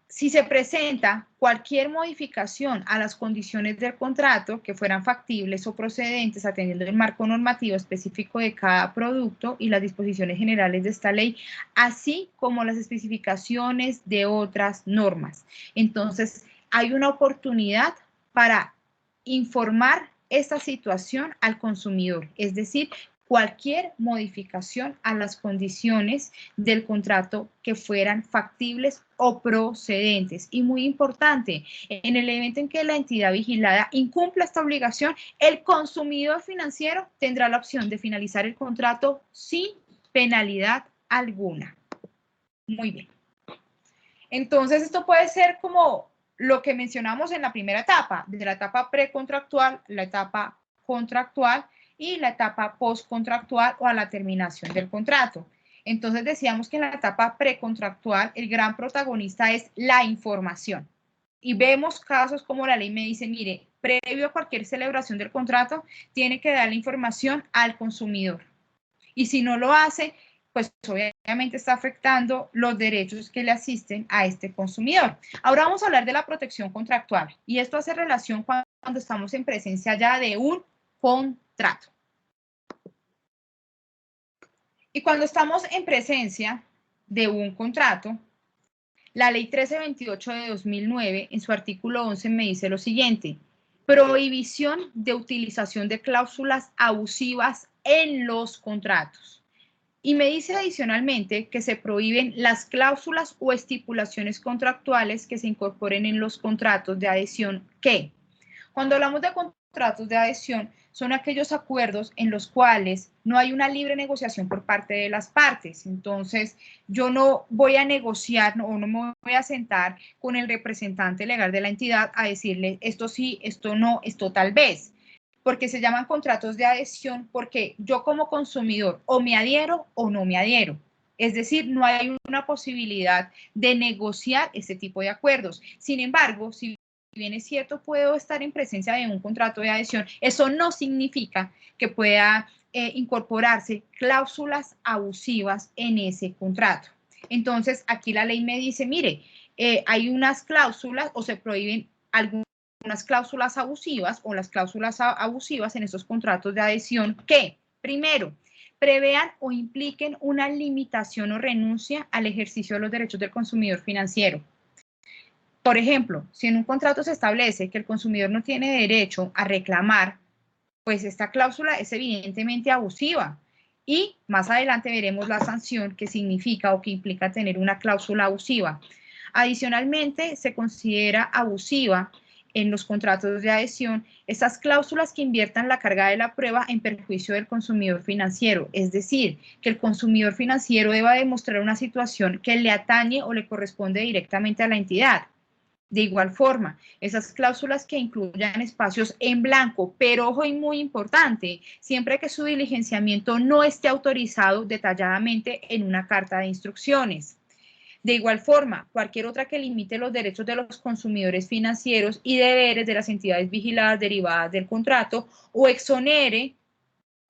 Speaker 1: si se presenta cualquier modificación a las condiciones del contrato que fueran factibles o procedentes atendiendo el marco normativo específico de cada producto y las disposiciones generales de esta ley, así como las especificaciones de otras normas. Entonces, hay una oportunidad para informar esta situación al consumidor, es decir, cualquier modificación a las condiciones del contrato que fueran factibles o procedentes. Y muy importante, en el evento en que la entidad vigilada incumpla esta obligación, el consumidor financiero tendrá la opción de finalizar el contrato sin penalidad alguna. Muy bien. Entonces, esto puede ser como lo que mencionamos en la primera etapa, de la etapa precontractual, la etapa contractual y la etapa postcontractual o a la terminación del contrato. Entonces decíamos que en la etapa precontractual el gran protagonista es la información. Y vemos casos como la ley me dice, mire, previo a cualquier celebración del contrato, tiene que dar la información al consumidor. Y si no lo hace, pues obviamente está afectando los derechos que le asisten a este consumidor. Ahora vamos a hablar de la protección contractual y esto hace relación cuando cuando estamos en presencia ya de un contrato. Y cuando estamos en presencia de un contrato, la Ley 1328 de 2009, en su artículo 11, me dice lo siguiente: prohibición de utilización de cláusulas abusivas en los contratos. Y me dice adicionalmente que se prohíben las cláusulas o estipulaciones contractuales que se incorporen en los contratos de adhesión que, cuando hablamos de contratos de adhesión, son aquellos acuerdos en los cuales no hay una libre negociación por parte de las partes. Entonces, yo no voy a negociar o no me voy a sentar con el representante legal de la entidad a decirle esto sí, esto no, esto tal vez, porque se llaman contratos de adhesión porque yo como consumidor o me adhiero o no me adhiero. Es decir, no hay una posibilidad de negociar este tipo de acuerdos. Sin embargo, si bien es cierto, puedo estar en presencia de un contrato de adhesión, eso no significa que pueda incorporarse cláusulas abusivas en ese contrato. Entonces, aquí la ley me dice, mire, hay unas cláusulas o se prohíben algunas cláusulas abusivas o las cláusulas abusivas en estos contratos de adhesión que, primero, prevean o impliquen una limitación o renuncia al ejercicio de los derechos del consumidor financiero. Por ejemplo, si en un contrato se establece que el consumidor no tiene derecho a reclamar, pues esta cláusula es evidentemente abusiva. Y más adelante veremos la sanción que significa o que implica tener una cláusula abusiva. Adicionalmente, se considera abusiva en los contratos de adhesión estas cláusulas que inviertan la carga de la prueba en perjuicio del consumidor financiero, es decir, que el consumidor financiero deba demostrar una situación que le atañe o le corresponde directamente a la entidad. De igual forma, esas cláusulas que incluyan espacios en blanco, pero ojo y muy importante, siempre que su diligenciamiento no esté autorizado detalladamente en una carta de instrucciones. De igual forma, cualquier otra que limite los derechos de los consumidores financieros y deberes de las entidades vigiladas derivadas del contrato o exonere,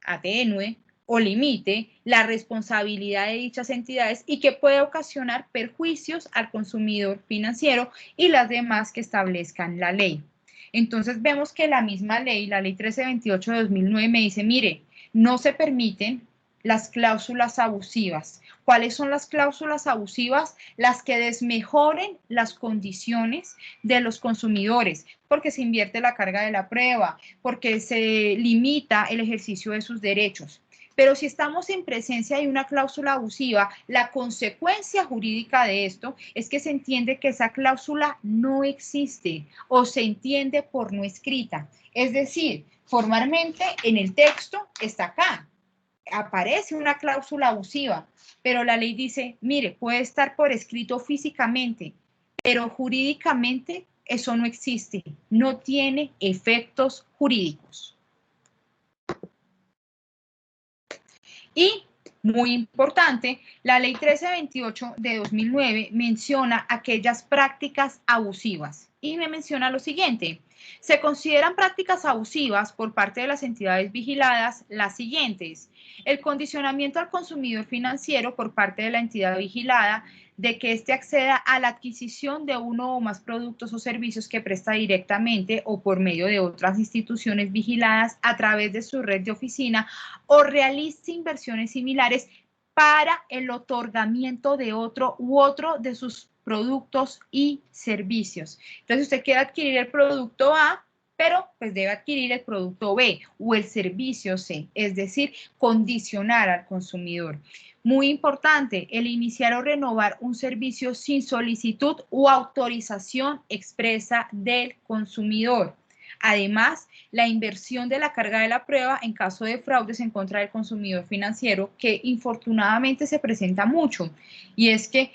Speaker 1: atenúe o limite la responsabilidad de dichas entidades y que puede ocasionar perjuicios al consumidor financiero y las demás que establezcan la ley. Entonces vemos que la misma ley, la ley 1328 de 2009, me dice, mire, no se permiten las cláusulas abusivas. ¿Cuáles son las cláusulas abusivas? Las que desmejoren las condiciones de los consumidores, porque se invierte la carga de la prueba, porque se limita el ejercicio de sus derechos. Pero si estamos en presencia de una cláusula abusiva, la consecuencia jurídica de esto es que se entiende que esa cláusula no existe o se entiende por no escrita. Es decir, formalmente en el texto está acá, aparece una cláusula abusiva, pero la ley dice, mire, puede estar por escrito físicamente, pero jurídicamente eso no existe, no tiene efectos jurídicos. Y, muy importante, la ley 1328 de 2009 menciona aquellas prácticas abusivas y me menciona lo siguiente. Se consideran prácticas abusivas por parte de las entidades vigiladas las siguientes: el condicionamiento al consumidor financiero por parte de la entidad vigilada de que éste acceda a la adquisición de uno o más productos o servicios que presta directamente o por medio de otras instituciones vigiladas a través de su red de oficina o realice inversiones similares para el otorgamiento de otro u otro de sus productos y servicios. Entonces, usted quiere adquirir el producto A, pero pues debe adquirir el producto B o el servicio C, es decir, condicionar al consumidor. Muy importante, el iniciar o renovar un servicio sin solicitud o autorización expresa del consumidor. Además, la inversión de la carga de la prueba en caso de fraudes en contra del consumidor financiero, que infortunadamente se presenta mucho, y es que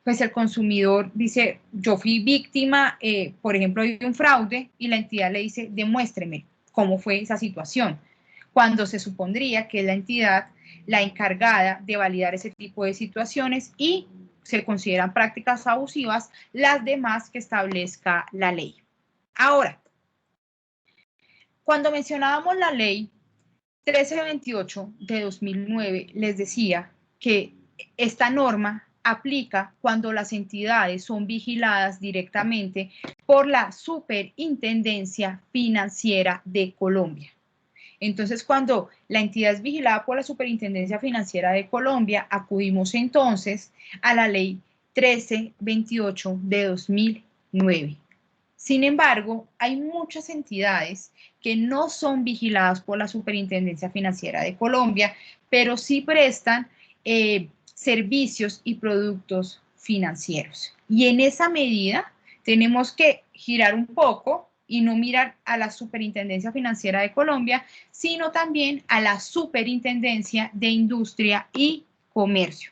Speaker 1: pues el consumidor dice, yo fui víctima, por ejemplo, de un fraude, y la entidad le dice, demuéstreme cómo fue esa situación, cuando se supondría que es la entidad la encargada de validar ese tipo de situaciones y se consideran prácticas abusivas las demás que establezca la ley. Ahora, cuando mencionábamos la ley 1328 de 2009, les decía que esta norma aplica cuando las entidades son vigiladas directamente por la Superintendencia Financiera de Colombia. Entonces, cuando la entidad es vigilada por la Superintendencia Financiera de Colombia, acudimos entonces a la Ley 1328 de 2009. Sin embargo, hay muchas entidades que no son vigiladas por la Superintendencia Financiera de Colombia, pero sí prestan servicios y productos financieros. Y en esa medida tenemos que girar un poco y no mirar a la Superintendencia Financiera de Colombia, sino también a la Superintendencia de Industria y Comercio.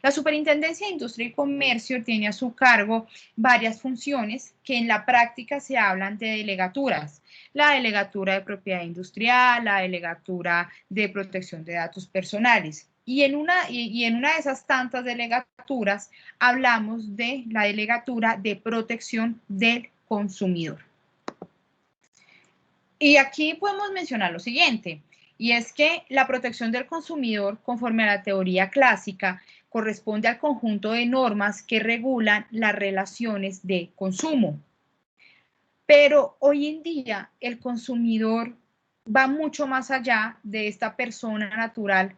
Speaker 1: La Superintendencia de Industria y Comercio tiene a su cargo varias funciones que en la práctica se hablan de delegaturas. La delegatura de propiedad industrial, la delegatura de protección de datos personales. Y en una de esas tantas delegaturas hablamos de la delegatura de protección del consumidor. Y aquí podemos mencionar lo siguiente, y es que la protección del consumidor, conforme a la teoría clásica, corresponde al conjunto de normas que regulan las relaciones de consumo. Pero hoy en día el consumidor va mucho más allá de esta persona natural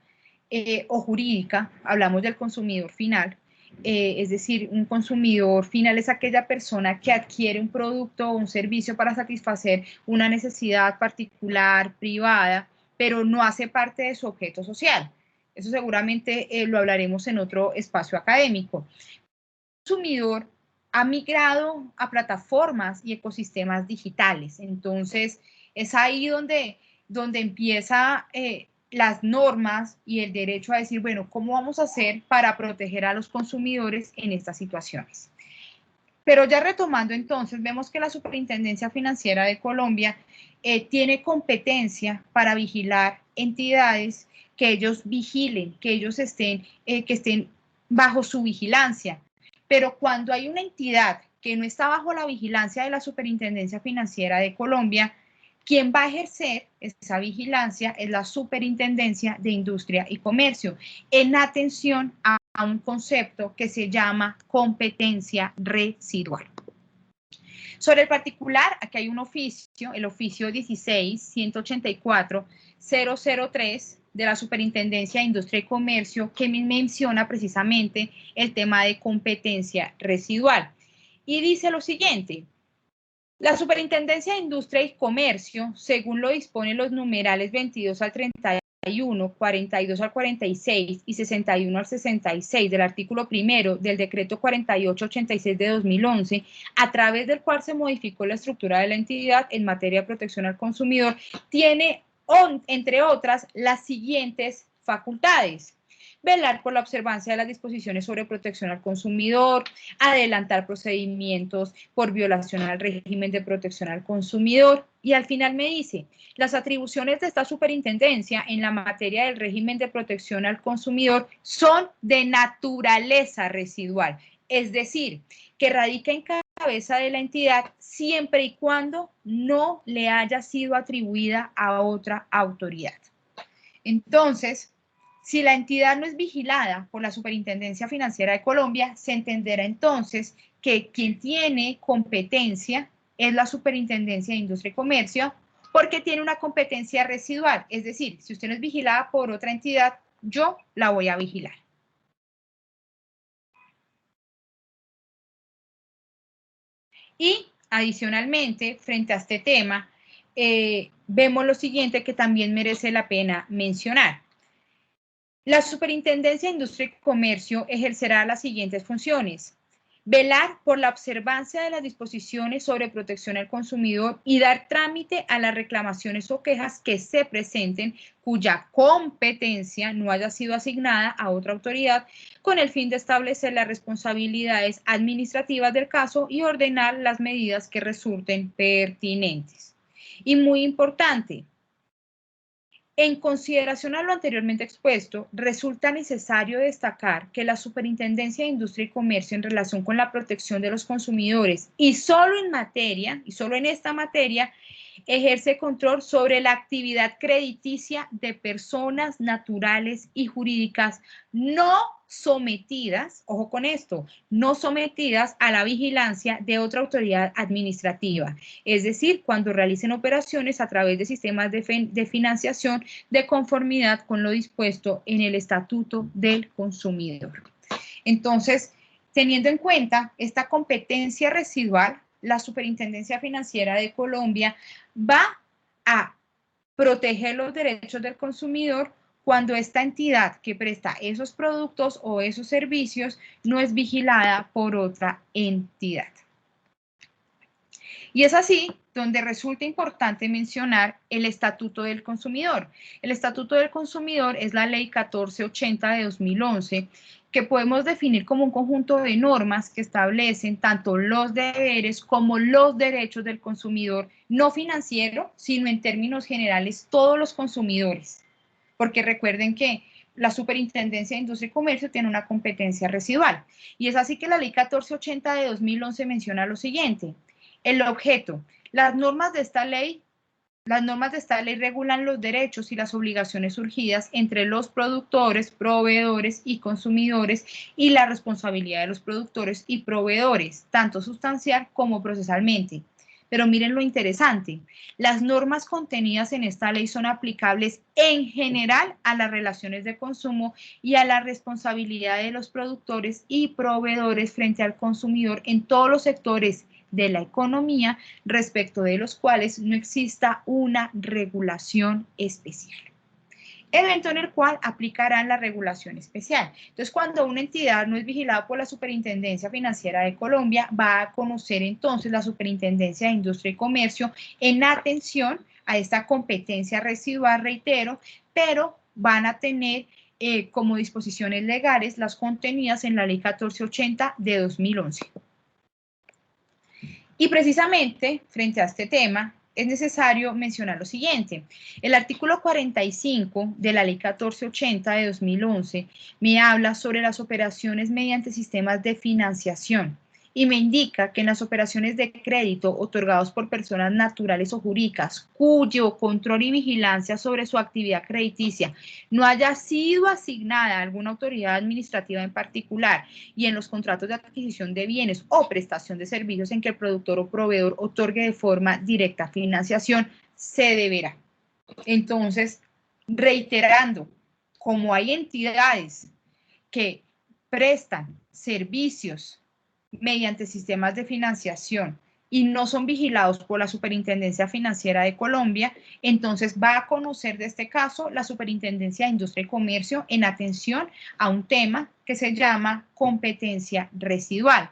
Speaker 1: o jurídica, hablamos del consumidor final, es decir, un consumidor final es aquella persona que adquiere un producto o un servicio para satisfacer una necesidad particular, privada, pero no hace parte de su objeto social. Eso seguramente lo hablaremos en otro espacio académico. El consumidor ha migrado a plataformas y ecosistemas digitales. Entonces, es ahí donde empieza las normas y el derecho a decir, bueno, ¿cómo vamos a hacer para proteger a los consumidores en estas situaciones? Pero ya retomando entonces, vemos que la Superintendencia Financiera de Colombia tiene competencia para vigilar entidades que ellos vigilen, que ellos estén bajo su vigilancia. Pero cuando hay una entidad que no está bajo la vigilancia de la Superintendencia Financiera de Colombia, quien va a ejercer esa vigilancia es la Superintendencia de Industria y Comercio, en atención a un concepto que se llama competencia residual. Sobre el particular, aquí hay un oficio, el oficio 16-184-003 de la Superintendencia de Industria y Comercio, que menciona precisamente el tema de competencia residual. Y dice lo siguiente: la Superintendencia de Industria y Comercio, según lo disponen los numerales 22 al 31, 42 al 46 y 61 al 66 del artículo primero del decreto 4886 de 2011, a través del cual se modificó la estructura de la entidad en materia de protección al consumidor, tiene, entre otras, las siguientes facultades: velar por la observancia de las disposiciones sobre protección al consumidor, adelantar procedimientos por violación al régimen de protección al consumidor. Y al final me dice, las atribuciones de esta superintendencia en la materia del régimen de protección al consumidor son de naturaleza residual, es decir, que radica en cabeza de la entidad siempre y cuando no le haya sido atribuida a otra autoridad. Entonces, si la entidad no es vigilada por la Superintendencia Financiera de Colombia, se entenderá entonces que quien tiene competencia es la Superintendencia de Industria y Comercio, porque tiene una competencia residual. Es decir, si usted no es vigilada por otra entidad, yo la voy a vigilar. Y adicionalmente, frente a este tema, vemos lo siguiente que también merece la pena mencionar. La Superintendencia de Industria y Comercio ejercerá las siguientes funciones: velar por la observancia de las disposiciones sobre protección al consumidor y dar trámite a las reclamaciones o quejas que se presenten cuya competencia no haya sido asignada a otra autoridad, con el fin de establecer las responsabilidades administrativas del caso y ordenar las medidas que resulten pertinentes. Y muy importante, en consideración a lo anteriormente expuesto, resulta necesario destacar que la Superintendencia de Industria y Comercio, en relación con la protección de los consumidores y solo en esta materia, ejerce control sobre la actividad crediticia de personas naturales y jurídicas no sometidas, ojo con esto, no sometidas a la vigilancia de otra autoridad administrativa, es decir, cuando realicen operaciones a través de sistemas de financiación de conformidad con lo dispuesto en el Estatuto del Consumidor. Entonces, teniendo en cuenta esta competencia residual, la Superintendencia Financiera de Colombia va a proteger los derechos del consumidor cuando esta entidad que presta esos productos o esos servicios no es vigilada por otra entidad. Y es así donde resulta importante mencionar el Estatuto del Consumidor. El Estatuto del Consumidor es la Ley 1480 de 2011, que podemos definir como un conjunto de normas que establecen tanto los deberes como los derechos del consumidor, no financiero, sino en términos generales todos los consumidores. Porque recuerden que la Superintendencia de Industria y Comercio tiene una competencia residual. Y es así que la Ley 1480 de 2011 menciona lo siguiente: el objeto, las normas de esta ley regulan los derechos y las obligaciones surgidas entre los productores, proveedores y consumidores y la responsabilidad de los productores y proveedores, tanto sustancial como procesalmente. Pero miren lo interesante, las normas contenidas en esta ley son aplicables en general a las relaciones de consumo y a la responsabilidad de los productores y proveedores frente al consumidor en todos los sectores de la economía respecto de los cuales no exista una regulación especial, evento en el cual aplicarán la regulación especial. Entonces, cuando una entidad no es vigilada por la Superintendencia Financiera de Colombia, va a conocer entonces la Superintendencia de Industria y Comercio en atención a esta competencia residual, reitero, pero van a tener como disposiciones legales las contenidas en la Ley 1480 de 2011. Y precisamente, frente a este tema, es necesario mencionar lo siguiente. El artículo 45 de la Ley 1480 de 2011 me habla sobre las operaciones mediante sistemas de financiación y me indica que en las operaciones de crédito otorgados por personas naturales o jurídicas cuyo control y vigilancia sobre su actividad crediticia no haya sido asignada a alguna autoridad administrativa en particular y en los contratos de adquisición de bienes o prestación de servicios en que el productor o proveedor otorgue de forma directa financiación, se deberá. Entonces, reiterando, como hay entidades que prestan servicios mediante sistemas de financiación y no son vigilados por la Superintendencia Financiera de Colombia, entonces va a conocer de este caso la Superintendencia de Industria y Comercio en atención a un tema que se llama competencia residual.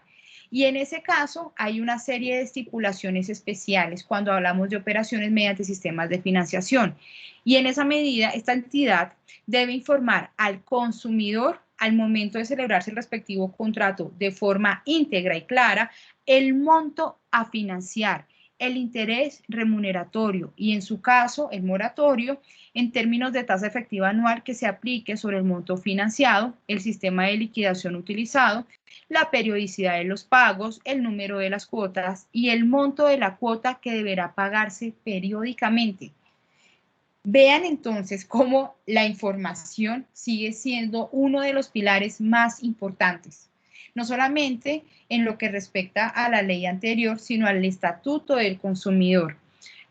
Speaker 1: Y en ese caso hay una serie de estipulaciones especiales cuando hablamos de operaciones mediante sistemas de financiación. Y en esa medida, esta entidad debe informar al consumidor al momento de celebrarse el respectivo contrato de forma íntegra y clara el monto a financiar, el interés remuneratorio y, en su caso, el moratorio en términos de tasa efectiva anual que se aplique sobre el monto financiado, el sistema de liquidación utilizado, la periodicidad de los pagos, el número de las cuotas y el monto de la cuota que deberá pagarse periódicamente. Vean entonces cómo la información sigue siendo uno de los pilares más importantes, no solamente en lo que respecta a la ley anterior, sino al Estatuto del Consumidor.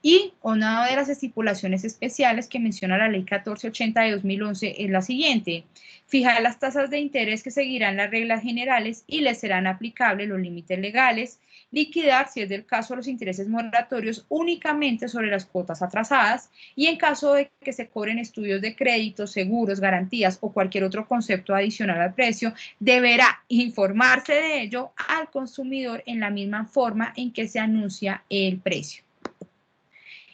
Speaker 1: Y una de las estipulaciones especiales que menciona la Ley 1480 de 2011 es la siguiente: fijar las tasas de interés que seguirán las reglas generales y les serán aplicables los límites legales, liquidar, si es del caso, los intereses moratorios únicamente sobre las cuotas atrasadas y en caso de que se cobren estudios de crédito, seguros, garantías o cualquier otro concepto adicional al precio, deberá informarse de ello al consumidor en la misma forma en que se anuncia el precio.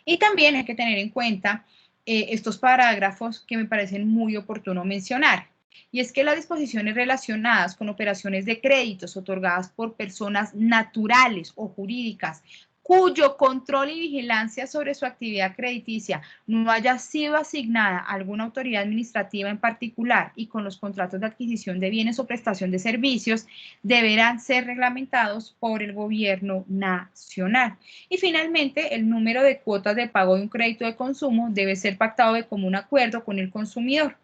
Speaker 1: Y también hay que tener en cuenta estos parágrafos que me parecen muy oportuno mencionar. Y es que las disposiciones relacionadas con operaciones de créditos otorgadas por personas naturales o jurídicas cuyo control y vigilancia sobre su actividad crediticia no haya sido asignada a alguna autoridad administrativa en particular y con los contratos de adquisición de bienes o prestación de servicios deberán ser reglamentados por el gobierno nacional. Y finalmente, el número de cuotas de pago de un crédito de consumo debe ser pactado de común acuerdo con el consumidor.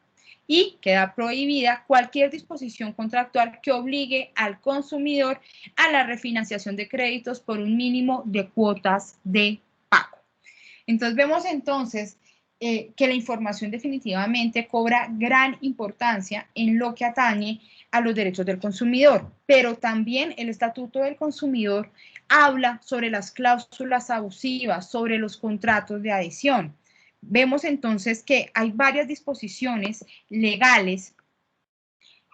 Speaker 1: y queda prohibida cualquier disposición contractual que obligue al consumidor a la refinanciación de créditos por un mínimo de cuotas de pago. Entonces vemos entonces que la información definitivamente cobra gran importancia en lo que atañe a los derechos del consumidor, pero también el Estatuto del Consumidor habla sobre las cláusulas abusivas, sobre los contratos de adhesión. Vemos entonces que hay varias disposiciones legales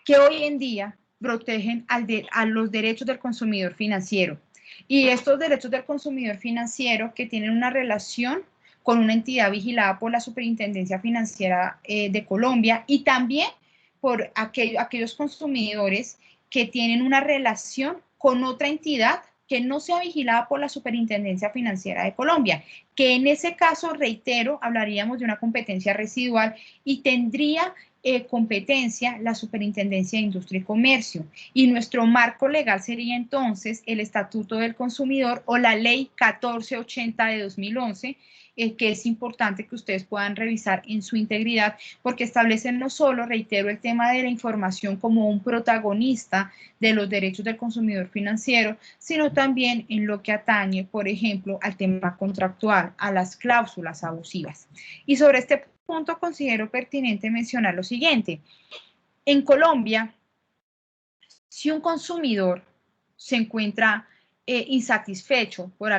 Speaker 1: que hoy en día protegen a los derechos del consumidor financiero. Y estos derechos del consumidor financiero que tienen una relación con una entidad vigilada por la Superintendencia Financiera de Colombia y también por aquellos consumidores que tienen una relación con otra entidad que no sea vigilada por la Superintendencia Financiera de Colombia, que en ese caso, reitero, hablaríamos de una competencia residual y tendría competencia la Superintendencia de Industria y Comercio. Y nuestro marco legal sería entonces el Estatuto del Consumidor o la Ley 1480 de 2011, que es importante que ustedes puedan revisar en su integridad, porque establecen no solo, reitero, el tema de la información como un protagonista de los derechos del consumidor financiero, sino también en lo que atañe, por ejemplo, al tema contractual, a las cláusulas abusivas. Y sobre este punto considero pertinente mencionar lo siguiente. En Colombia, si un consumidor se encuentra insatisfecho por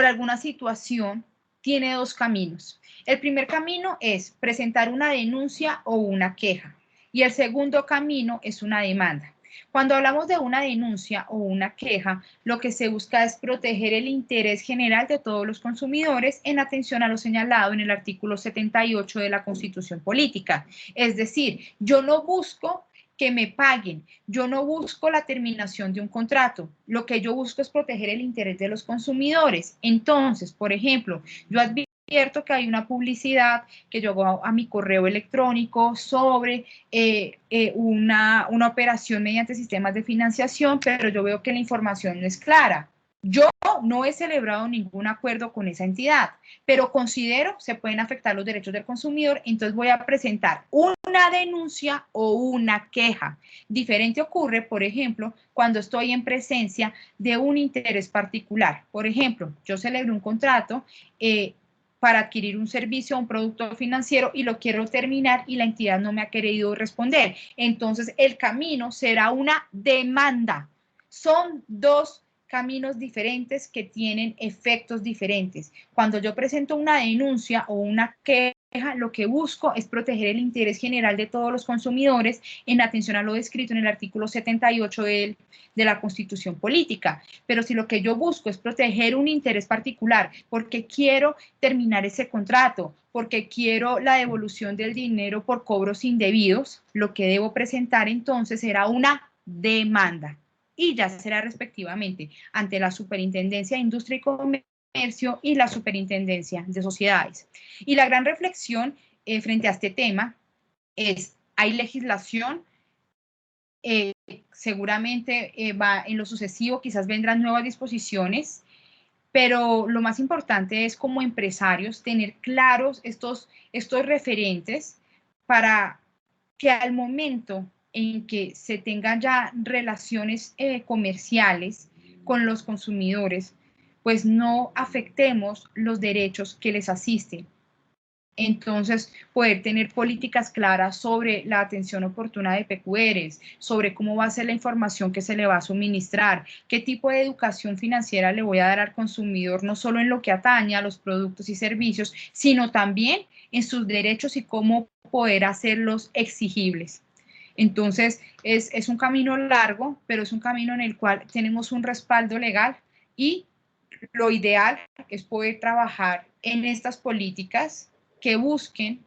Speaker 1: alguna situación, tiene dos caminos. El primer camino es presentar una denuncia o una queja y el segundo camino es una demanda. Cuando hablamos de una denuncia o una queja, lo que se busca es proteger el interés general de todos los consumidores en atención a lo señalado en el artículo 78 de la Constitución Política. Es decir, yo no busco que me paguen, yo no busco la terminación de un contrato, lo que yo busco es proteger el interés de los consumidores. Entonces, por ejemplo, yo advierto que hay una publicidad que yo hago a mi correo electrónico sobre una operación mediante sistemas de financiación, pero yo veo que la información no es clara. Yo no he celebrado ningún acuerdo con esa entidad, pero considero se pueden afectar los derechos del consumidor, entonces voy a presentar una denuncia o una queja. Diferente ocurre, por ejemplo, cuando estoy en presencia de un interés particular. Por ejemplo, yo celebré un contrato para adquirir un servicio o un producto financiero y lo quiero terminar y la entidad no me ha querido responder. Entonces, el camino será una demanda. Son dos caminos diferentes que tienen efectos diferentes. Cuando yo presento una denuncia o una queja, lo que busco es proteger el interés general de todos los consumidores en atención a lo descrito en el artículo 78 de la Constitución Política. Pero si lo que yo busco es proteger un interés particular, porque quiero terminar ese contrato, porque quiero la devolución del dinero por cobros indebidos, lo que debo presentar entonces será una demanda. Y ya será respectivamente ante la Superintendencia de Industria y Comercio y la Superintendencia de Sociedades. Y la gran reflexión frente a este tema es, hay legislación, seguramente va en lo sucesivo, quizás vendrán nuevas disposiciones, pero lo más importante es como empresarios tener claros estos referentes para que al momento en que se tengan ya relaciones comerciales con los consumidores, pues no afectemos los derechos que les asisten. Entonces, poder tener políticas claras sobre la atención oportuna de PQRs, sobre cómo va a ser la información que se le va a suministrar, qué tipo de educación financiera le voy a dar al consumidor, no solo en lo que atañe a los productos y servicios, sino también en sus derechos y cómo poder hacerlos exigibles. Entonces, es un camino largo, pero es un camino en el cual tenemos un respaldo legal y lo ideal es poder trabajar en estas políticas que busquen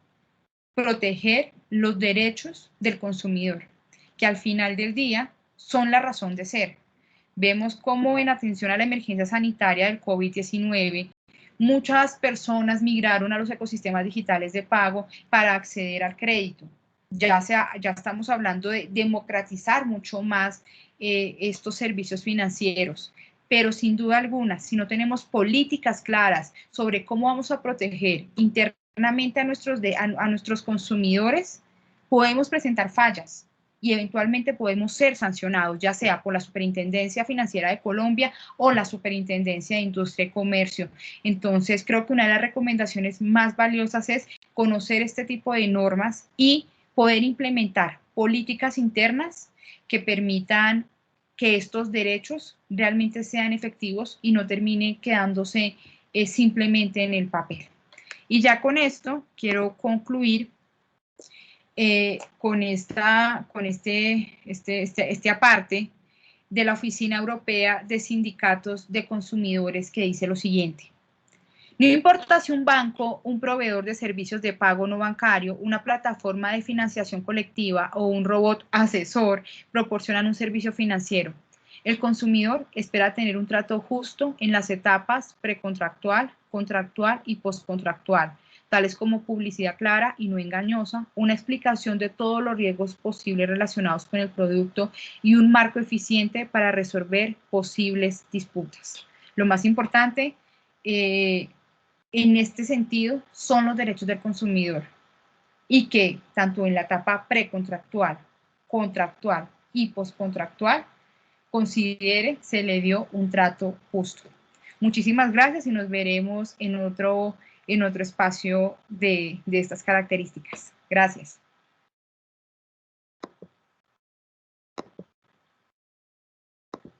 Speaker 1: proteger los derechos del consumidor, que al final del día son la razón de ser. Vemos cómo en atención a la emergencia sanitaria del COVID-19, muchas personas migraron a los ecosistemas digitales de pago para acceder al crédito. Ya estamos hablando de democratizar mucho más estos servicios financieros. Pero sin duda alguna, si no tenemos políticas claras sobre cómo vamos a proteger internamente internamente a nuestros consumidores, podemos presentar fallas y eventualmente podemos ser sancionados, ya sea por la Superintendencia Financiera de Colombia o la Superintendencia de Industria y Comercio. Entonces, creo que una de las recomendaciones más valiosas es conocer este tipo de normas y poder implementar políticas internas que permitan que estos derechos realmente sean efectivos y no terminen quedándose simplemente en el papel. Y ya con esto quiero concluir con este aparte de la Oficina Europea de Sindicatos de Consumidores, que dice lo siguiente: no importa si un banco, un proveedor de servicios de pago no bancario, una plataforma de financiación colectiva o un robot asesor proporcionan un servicio financiero. El consumidor espera tener un trato justo en las etapas precontractual, contractual y postcontractual, tales como publicidad clara y no engañosa, una explicación de todos los riesgos posibles relacionados con el producto y un marco eficiente para resolver posibles disputas. Lo más importante, en este sentido, son los derechos del consumidor y que tanto en la etapa precontractual, contractual y postcontractual se le dio un trato justo. Muchísimas gracias y nos veremos en otro espacio de estas características. Gracias.